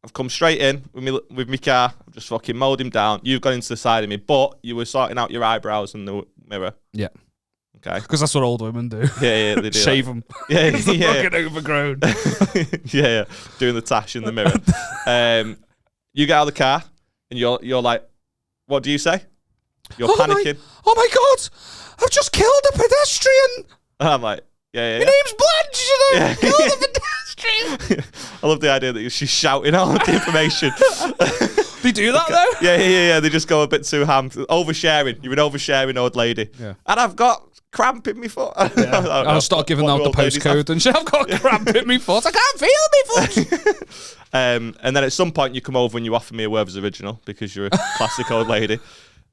I've come straight in with my car. I've just fucking mowed him down. You've gone into the side of me, but you were sorting out your eyebrows in the mirror. Yeah. Okay. Because that's what old women do. Yeah, they do. Shave them. Yeah, fucking overgrown. yeah, doing the tash in the mirror. You get out of the car, and you're like, what do you say? You're panicking. Oh my God! I've just killed a pedestrian! And I'm like, yeah. My name's Blanche, and I've killed a pedestrian! I love the idea that she's shouting all the information. They do that, though? Yeah. They just go a bit too ham. Oversharing. You're an oversharing old lady. Yeah. And I've got cramp in my foot. Yeah. I'll start giving out the postcode and shit. I've got cramp in my foot. I can't feel my foot. And then at some point you come over and you offer me a Werther's Original because you're a classic old lady.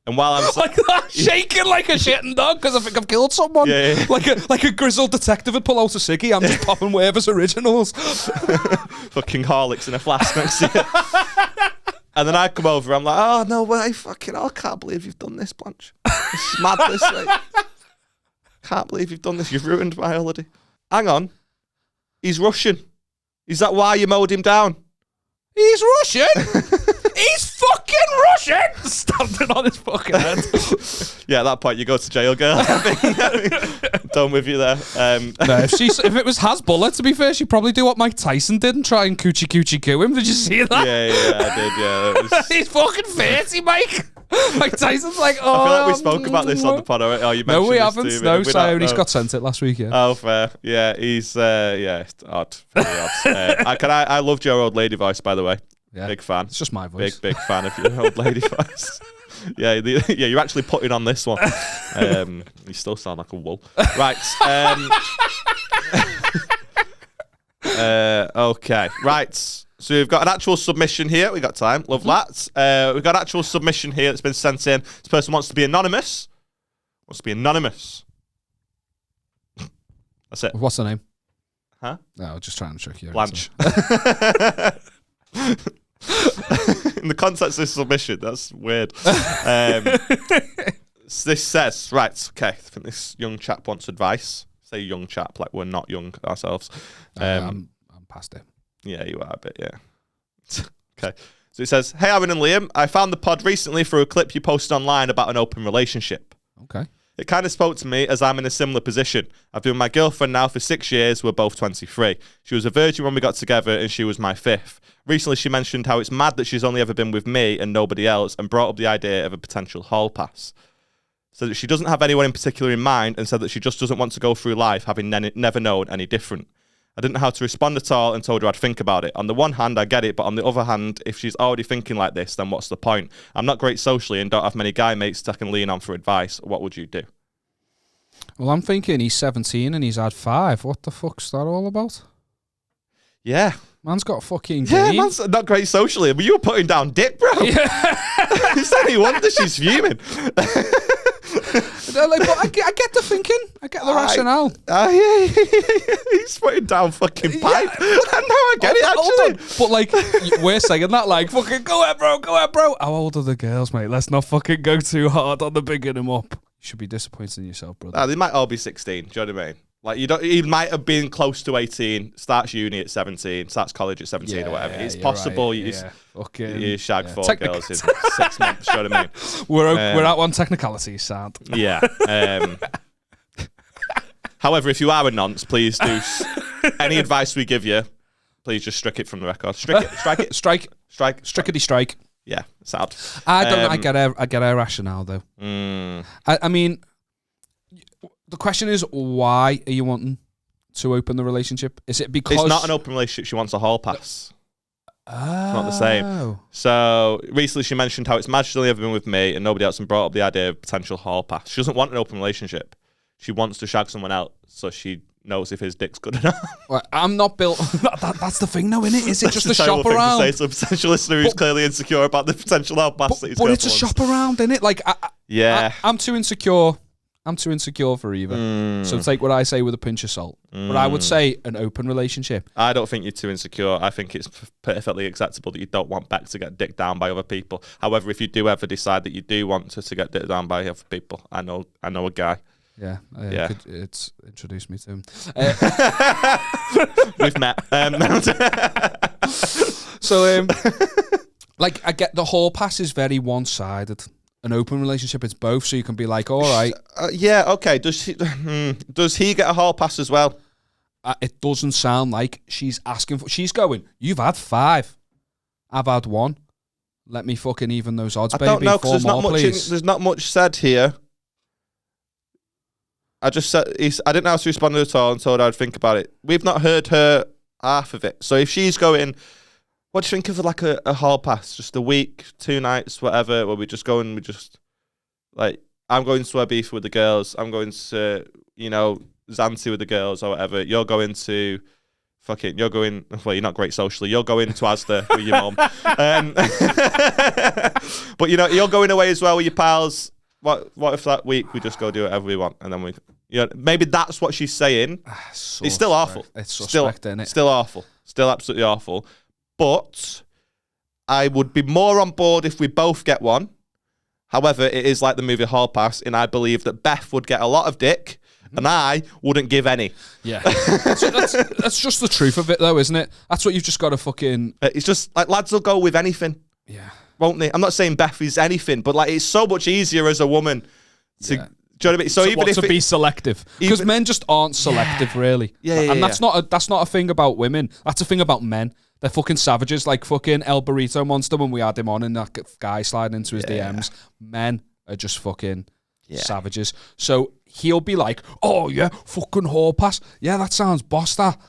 And while I'm like that, shaking like a shitting dog because I think I've killed someone. Yeah. Like a grizzled detective would pull out a ciggy. I'm just popping Werther's Originals. Fucking Horlicks in a flask next to you. And then I come over, I'm like, oh, no way, fucking hell, I can't believe you've done this, Blanche. It's madness, right? Can't believe you've done this. You've ruined my holiday. Hang on. He's Russian. Is that why you mowed him down? He's Russian? He's fucking Russian! Stamped it on his fucking head. Yeah, at that point, you go to jail, girl. I'm done with you there. No, if it was Hasbulla, to be fair, she'd probably do what Mike Tyson did and try and coochie coo him. Did you see that? Yeah, I did, yeah. He's fucking 30, Mike. Mike Tyson's like, oh. I feel like we spoke about this on the pod. Oh, you mentioned no, we this haven't. to me. No, Simon, he's got sent it last week. Yeah. Oh, fair. Yeah, he's odd. Very odd. I love your old lady voice, by the way. Yeah. Big fan. It's just my voice. Big fan of your old lady voice. Yeah, you're actually putting on this one. You still sound like a wool. Right. Okay. Right. So we've got an actual submission here. We got time. Love that. We've got an actual submission here that's been sent in. This person wants to be anonymous. That's it. What's the name? Huh? No, I was just trying to trick you. Blanche. In the context of this submission, that's weird. This says, right, okay, I think this young chap wants advice. Say young chap, like we're not young ourselves. I'm past it. Yeah, you are a bit, yeah. Okay. So it says, hey, Aaron and Liam, I found the pod recently through a clip you posted online about an open relationship. Okay. It kind of spoke to me as I'm in a similar position. I've been with my girlfriend now for 6 years. We're both 23. She was a virgin when we got together and she was my 5th. Recently, she mentioned how it's mad that she's only ever been with me and nobody else and brought up the idea of a potential hall pass. So that she doesn't have anyone in particular in mind and said that she just doesn't want to go through life having never known any different. I didn't know how to respond at all and told her I'd think about it. On the one hand, I get it, but on the other hand, if she's already thinking like this, then what's the point? I'm not great socially and don't have many guy mates that I can lean on for advice. What would you do? Well, I'm thinking he's 17 and he's had 5. What the fuck's that all about? Yeah. Man's got fucking Yeah, game. man's not great socially, but you were putting down dick, bro. Yeah. It's any wonder she's fuming. But I get the thinking. I get the rationale. Yeah, he's putting down fucking pipe. I know, I get it, actually. But, like, we're saying that, like, fucking go ahead, bro. How old are the girls, mate? Let's not fucking go too hard on the bigging them up. You should be disappointed in yourself, brother. They might all be 16, do you know what I mean? Like, he might have been close to 18, starts uni at 17, starts college at 17 or whatever. It's possible you shag 4 girls in 6 months, do you know what I mean? We're at one technicality, sad. Yeah. However, if you are a nonce, please do any advice we give you, please just strike it from the record. Strike it. Strickety strike. Yeah, sad. I don't know. I get her rationale though. I mean, the question is, why are you wanting to open the relationship? Is it because it's not an open relationship? She wants a hall pass. It's not the same. So recently she mentioned how it's magically ever been with me and nobody else and brought up the idea of potential hall pass. She doesn't want an open relationship. She wants to shag someone else so she knows if his dick's good enough. Well, I'm not built. That's the thing, though, isn't it? Is it just a shop around? To say to a potential listener who's clearly insecure about the potential hall pass that he's but it's a shop around, isn't it? Like, I'm too insecure. I'm too insecure for either. So take what I say with a pinch of salt. But I would say an open relationship. I don't think you're too insecure. I think it's perfectly acceptable that you don't want Beck to get dicked down by other people. However, if you do ever decide that you do want her to get dicked down by other people, I know a guy. Yeah. It's introduced me to him. We've met. So, like, I get the hall pass is very one-sided. An open relationship, it's both, so you can be like, all right. Yeah, okay. Does he get a hall pass as well? It doesn't sound like she's asking for. She's going, you've had 5. I've had 1. Let me fucking even those odds, baby. I don't know, because there's not much said here. I just said I didn't know how to respond at all and told her I'd think about it. We've not heard her half of it. So if she's going, what do you think of like a hall pass? Just a week, 2 nights, whatever, where we just go and we just, like, I'm going to Ibiza with the girls. I'm going to, Zante with the girls or whatever. You're going to well, you're not great socially. You're going to Asda with your mum. But, you're going away as well with your pals. What if that week we just go do whatever we want and then maybe that's what she's saying. It's still awful. It's suspect, isn't it? Still awful. Still absolutely awful. But I would be more on board if we both get one. However, it is like the movie Hall Pass, and I believe that Beth would get a lot of dick, and I wouldn't give any. Yeah. That's just the truth of it, though, isn't it? That's what you've just got to fucking... It's just, like, lads will go with anything. Yeah. Won't they? I'm not saying Beth is anything, but, like, it's so much easier as a woman to... Yeah. Do you know what I mean? So even if to be selective, because men just aren't selective, really. Yeah. And that's not a thing about women. That's a thing about men. They're fucking savages, like fucking El Burrito Monster when we had him on and that guy sliding into his DMs. Men are just fucking savages. So he'll be like, oh yeah, fucking hall pass. Yeah, that sounds boss that.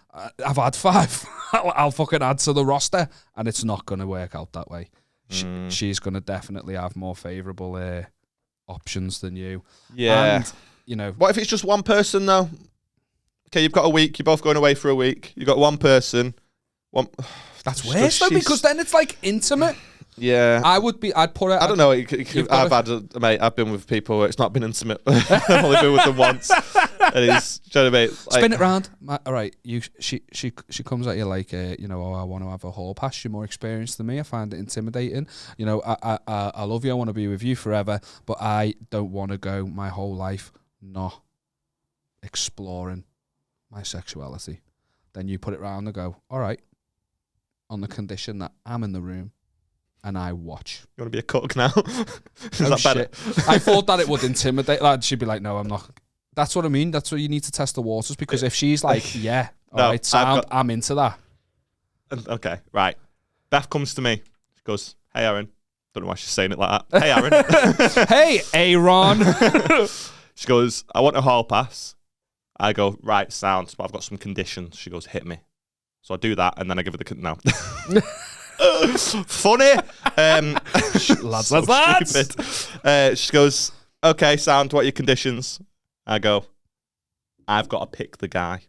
I've had 5. I'll fucking add to the roster. And it's not going to work out that way. She's going to definitely have more favourable options than you. Yeah. And, you know. What if it's just one person though? Okay, you've got a week. You're both going away for a week. You've got one person. That's worse though, because then it's like intimate. Yeah, I'd put it. I don't know. I've been with people where it's not been intimate. I've only been with them once. And it's, do you know what I mean? Like, spin it round. All right, she comes at you like, you know, oh, I want to have a hall pass. You're more experienced than me. I find it intimidating. You know, I love you. I want to be with you forever, but I don't want to go my whole life not exploring my sexuality. Then you put it round and go, all right, on the condition that I'm in the room and I watch. You want to be a cook now? Is oh, that shit. better? I thought that it would intimidate. Like, she'd be like, no, I'm not. That's what I mean. That's what you need to test the waters, because if she's like, yeah, all right, sound, I'm into that. Okay, right. Beth comes to me. She goes, hey, Aaron. Don't know why she's saying it like that. Hey, Aaron. Hey, Aaron. She goes, I want a hall pass. I go, right, sounds, but I've got some conditions. She goes, hit me. So I do that, and then I give her the... No. Funny. Lads. She goes, okay, sound, what are your conditions? I go, I've got to pick the guy.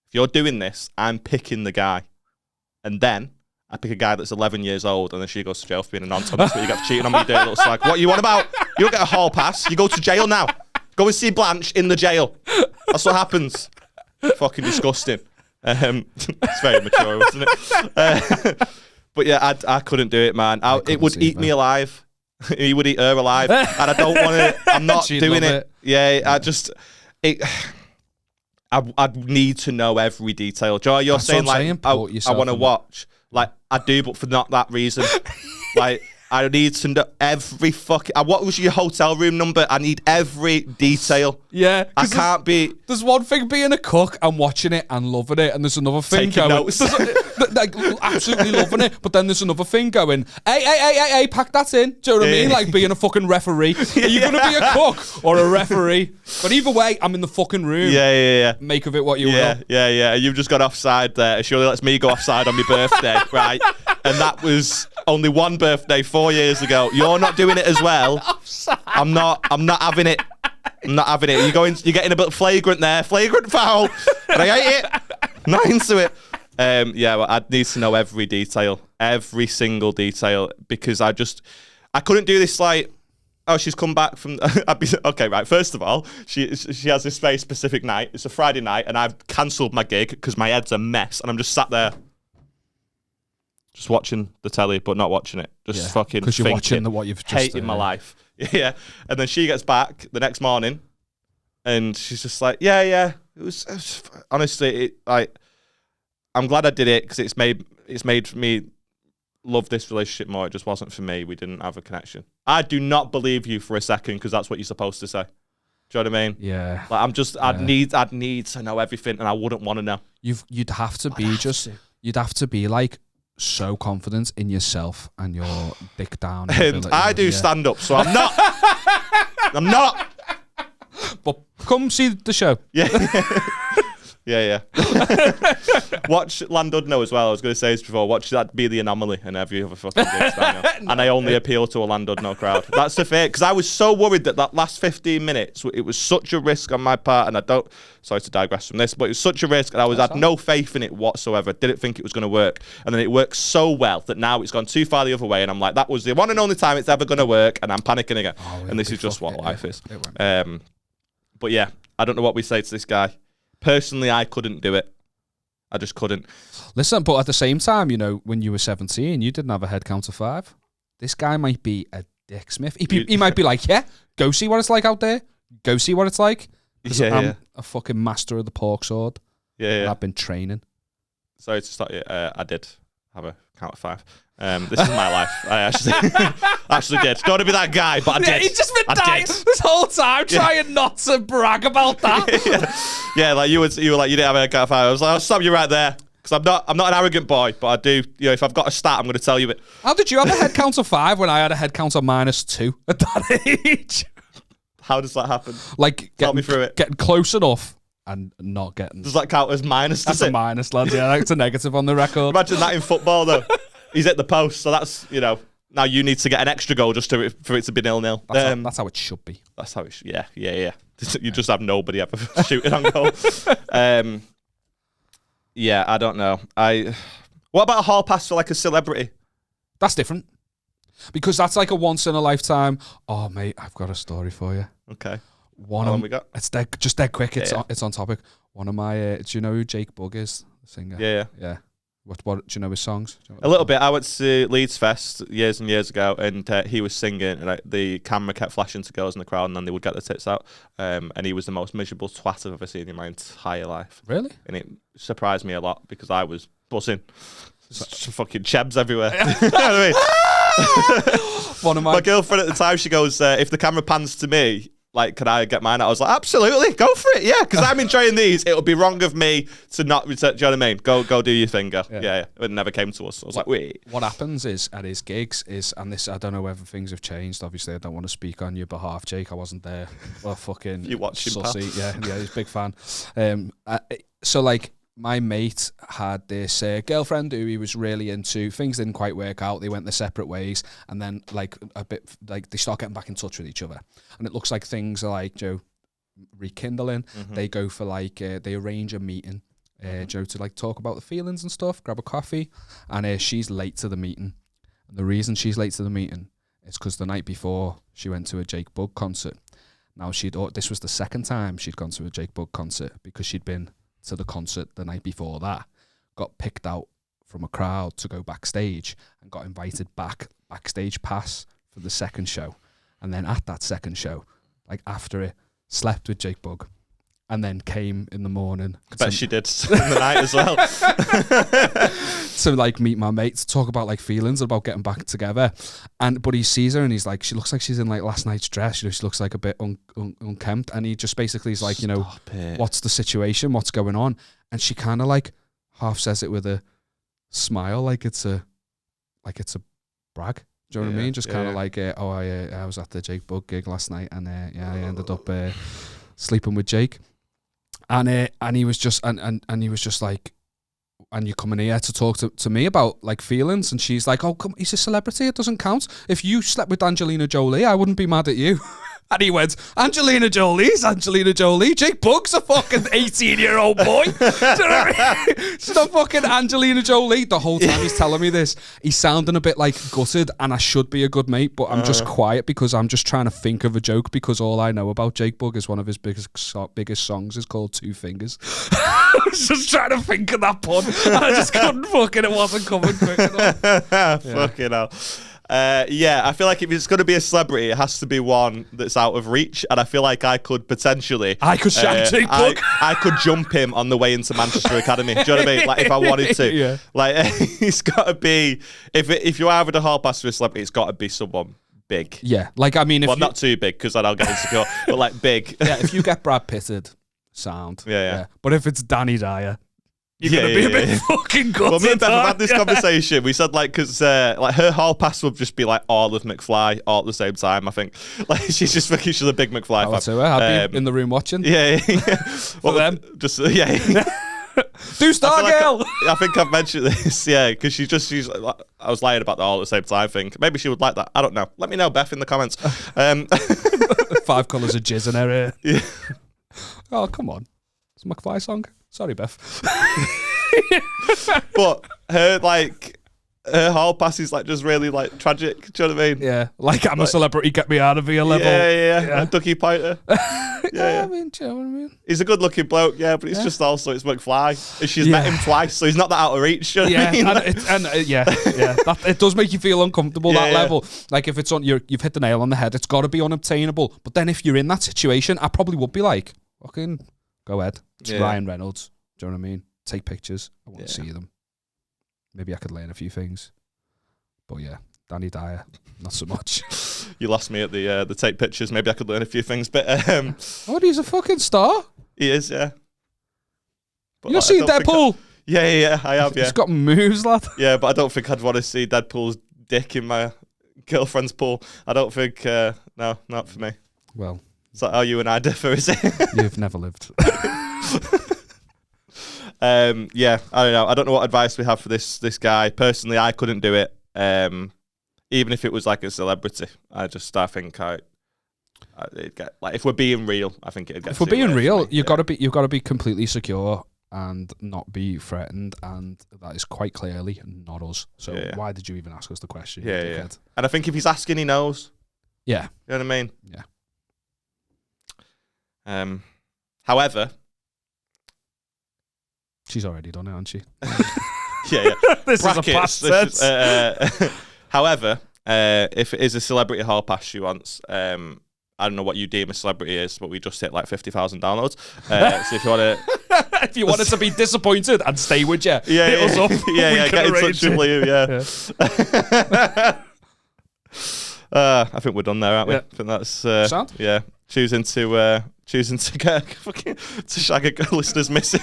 If you're doing this, I'm picking the guy. And then I pick a guy that's 11 years old, and then she goes to jail for being a non-tom. That's what you got for cheating on me, you dirty little slag. What you want about? You don't get a hall pass. You go to jail now. Go and see Blanche in the jail. That's what happens. Fucking disgusting. It's very mature, isn't it? But yeah, I couldn't do it, man. It would eat me alive. He would eat her alive, and I don't want to. I'm not doing it. Yeah, I'd need to know every detail. Joe, you're saying like I want to watch. Like I do, but for not that reason. Like I need to know every fucking. What was your hotel room number? I need every detail. Yeah, I can't be. There's one thing being a cook and watching it and loving it, and there's another thing taking going. Notes. Like absolutely loving it, but then there's another thing going. Hey, pack that in. Do you know what I mean? Like being a fucking referee. Are you gonna be a cook or a referee? But either way, I'm in the fucking room. Yeah. Make of it what you will. Yeah. You've just got offside there. She only lets me go offside on my birthday, right? And that was only one birthday 4 years ago. You're not doing it as well. Offside. I'm not having it. I'm not having it. You're getting a bit flagrant there. Flagrant foul. And I hate it. Not into it. Yeah, well, I'd need to know every detail, every single detail, because I couldn't do this like, oh, she's come back from. Okay, right. First of all, she has this very specific night. It's a Friday night, and I've cancelled my gig because my head's a mess, and I'm just sat there, just watching the telly, but not watching it. Just fucking because you're watching what you've just hating my life. Yeah, and then she gets back the next morning, and she's just like, yeah. It was honestly, I'm glad I did it because it's made me love this relationship more. It just wasn't for me. We didn't have a connection. I do not believe you for a second because that's what you're supposed to say. Do you know what I mean? Yeah. Like I'd need to know everything, and I wouldn't want to know. You'd have to be like so confident in yourself and your dick down. And I do stand up, so I'm not. I'm not. But come see the show. Yeah. Yeah. Watch Landudno as well. I was going to say this before. Watch that be the anomaly and every other fucking gig stand up. And I only appeal to a Landudno crowd. That's the fear. Because I was so worried that last 15 minutes, it was such a risk on my part. And sorry to digress from this, but it was such a risk. And I had no faith in it whatsoever. Didn't think it was going to work. And then it worked so well that now it's gone too far the other way. And I'm like, that was the one and only time it's ever going to work. And I'm panicking again. And this is just what life is. But yeah, I don't know what we say to this guy. Personally, I couldn't do it. I just couldn't. Listen, but at the same time, you know, when you were 17, you didn't have a head count of 5. This guy might be a dick smith. He might be like, yeah, go see what it's like out there. Go see what it's like. I'm a fucking master of the pork sword. Yeah. I've been training. Sorry to stop you. I did have a count of 5. This is my life. I actually did. Don't want to be that guy, but I did. He's just been dying this whole time trying not to brag about that. Yeah, like you were like, you didn't have a count of 5. I was like, I'll stop you right there. Because I'm not an arrogant boy, but I do, if I've got a stat, I'm going to tell you it. How did you have a head count of 5 when I had a head count of -2 at that age? How does that happen? Like, Tell me through it. Getting close enough and not getting... Does that count as minus? That's a minus, lads. Yeah, that's a negative on the record. Imagine that in football, though. He's at the post, so that's, now you need to get an extra goal just for it to be 0-0. That's how it should be. That's how it should, yeah. You just have nobody ever shooting on goal. Yeah, I don't know. What about a hall pass for like a celebrity? That's different. Because that's like a once in a lifetime. Oh, mate, I've got a story for you. Okay. How long we got? It's dead quick. It's Yeah. it's on topic. One of my, do you know who Jake Bugg is? The singer. Yeah. What do you know his songs? Do you know A little bit. I went to Leeds Fest years and years ago, and he was singing, and the camera kept flashing to girls in the crowd, and then they would get their tits out. And he was the most miserable twat I've ever seen in my entire life. Really? And it surprised me a lot because I was buzzing. Fucking chebs everywhere. You know what I mean? One of My girlfriend at the time, she goes, if the camera pans to me, like, can I get mine out? I was like, absolutely, go for it, yeah, because I'm enjoying these. It would be wrong of me to not return. Do you know what I mean? Go do your thing, yeah. It never came to us. I was like, wait. What happens is, at his gigs, and this, I don't know whether things have changed. Obviously, I don't want to speak on your behalf, Jake. I wasn't there. Well, fucking... You watch him, sussy. Yeah, he's a big fan. So, like, my mate had this girlfriend who he was really into. Things didn't quite work out. They went their separate ways, and then like they start getting back in touch with each other. And it looks like things are like rekindling. Mm-hmm. They go for like they arrange a meeting, to like talk about the feelings and stuff. Grab a coffee, and she's late to the meeting. And the reason she's late to the meeting is because the night before she went to a Jake Bugg concert. Now this was the second time she'd gone to a Jake Bugg concert because she'd been to the concert the night before that, got picked out from a crowd to go backstage and got invited backstage pass for the second show. And then at that second show, like after it, slept with Jake Bugg and then came in the morning. I bet she did in the night as well. To like meet my mate, to talk about like feelings about getting back together. But he sees her and he's like, she looks like she's in like last night's dress. She looks like a bit unkempt. And he just basically is like, what's the situation? What's going on? And she kind of like half says it with a smile, like it's a brag. Do you know what I mean? Just kind of like, I was at the Jake Bugg gig last night, and I ended up sleeping with Jake. And he was just and he was just like, and you're coming here to talk to me about like feelings, and she's like, oh come, he's a celebrity, it doesn't count. If you slept with Angelina Jolie, I wouldn't be mad at you. And he went, Angelina Jolie. Jake Bugg's a fucking 18-year-old boy. Do you know what I mean? It's not fucking Angelina Jolie. The whole time he's telling me this, he's sounding a bit like gutted, and I should be a good mate, but I'm just quiet because I'm just trying to think of a joke, because all I know about Jake Bugg is one of his biggest songs is called Two Fingers. I was just trying to think of that pun, and I just couldn't it wasn't coming quick enough. Fucking hell. I feel like if it's going to be a celebrity, it has to be one that's out of reach, and I feel like I could potentially... I could shag Jake Bugg. I could jump him on the way into Manchester Academy. Do you know what I mean? Like, if I wanted to. Yeah. Like, it's got to be... If you are having a hall pass for a celebrity, it's got to be someone big. Yeah, like, I mean... If not too big, because then I'll get insecure, but, like, big. Yeah, if you get Brad Pitted, sound. Yeah. But if it's Danny Dyer... You're going to be a bit fucking gutted. Well, me and Beth have had this conversation. We said, like, because like her hall pass would just be like all of McFly all at the same time, I think. Like, she's a big McFly fan. To her. I'd be in the room watching. Yeah. For them. Just, Do Stargirl! I think I've mentioned this, because she's like, I was lying about the all at the same time thing. Maybe she would like that. I don't know. Let me know, Beth, in the comments. 5 colours of jizz in her ear. Yeah. Oh, come on. It's a McFly song. Sorry, Beth. But her hall pass is like just really like tragic. Do you know what I mean? Yeah, like I'm a celebrity, get me out of here level. Yeah. Like Ducky Pointer. Yeah. I mean, do you know what I mean? He's a good looking bloke, but it's just also it's McFly. And she's met him twice, so he's not that out of reach. Do you know what I mean? It does make you feel uncomfortable that level. Like if it's on you've hit the nail on the head. It's got to be unobtainable. But then if you're in that situation, I probably would be like, fucking go ahead. It's Ryan Reynolds. Do you know what I mean? Take pictures. I want to see them. Maybe I could learn a few things. But yeah, Danny Dyer, not so much. You lost me at the take pictures. Maybe I could learn a few things. But he's a fucking star. He is, yeah. But You've seen Deadpool. Yeah, I have, yeah. He's got moves, lad. Yeah, but I don't think I'd want to see Deadpool's dick in my girlfriend's pool. I don't think, no, not for me. Well. Is that how you and I differ, is it? You've never lived. Yeah, I don't know. I don't know what advice we have for this guy. Personally, I couldn't do it. Even if it was like a celebrity, I think it'd get, like, if we're being real, I think it'd get. If we're being real, you've got to be completely secure and not be threatened, and that is quite clearly not us. So why did you even ask us the question? Yeah. And I think if he's asking, he knows. Yeah, you know what I mean. Yeah. However, she's already done it, hasn't she? yeah. This Brackets, is a past tense. However, if it is a celebrity hall pass she wants, I don't know what you deem a celebrity is, but we just hit like 50,000 downloads. So if you want to, if you wanted to be disappointed and stay with you, hit us up. Yeah, get in touch with Liam. Yeah. I think we're done there, aren't we? Yeah. I think that's sound. Yeah. Choosing to get to shag a listener's missus.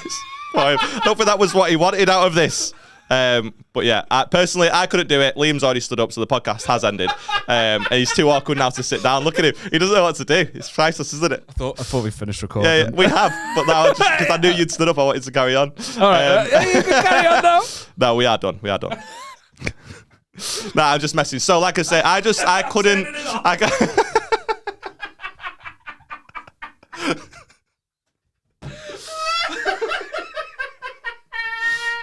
I don't think that was what he wanted out of this. But yeah, personally, I couldn't do it. Liam's already stood up, so the podcast has ended. And he's too awkward now to sit down. Look at him. He doesn't know what to do. It's priceless, isn't it? I thought we finished recording. Yeah, we have. But now, just because I knew you'd stood up, I wanted to carry on. All right. You can carry on now. No, we are done. No, I'm just messing. So, like I say, I couldn't.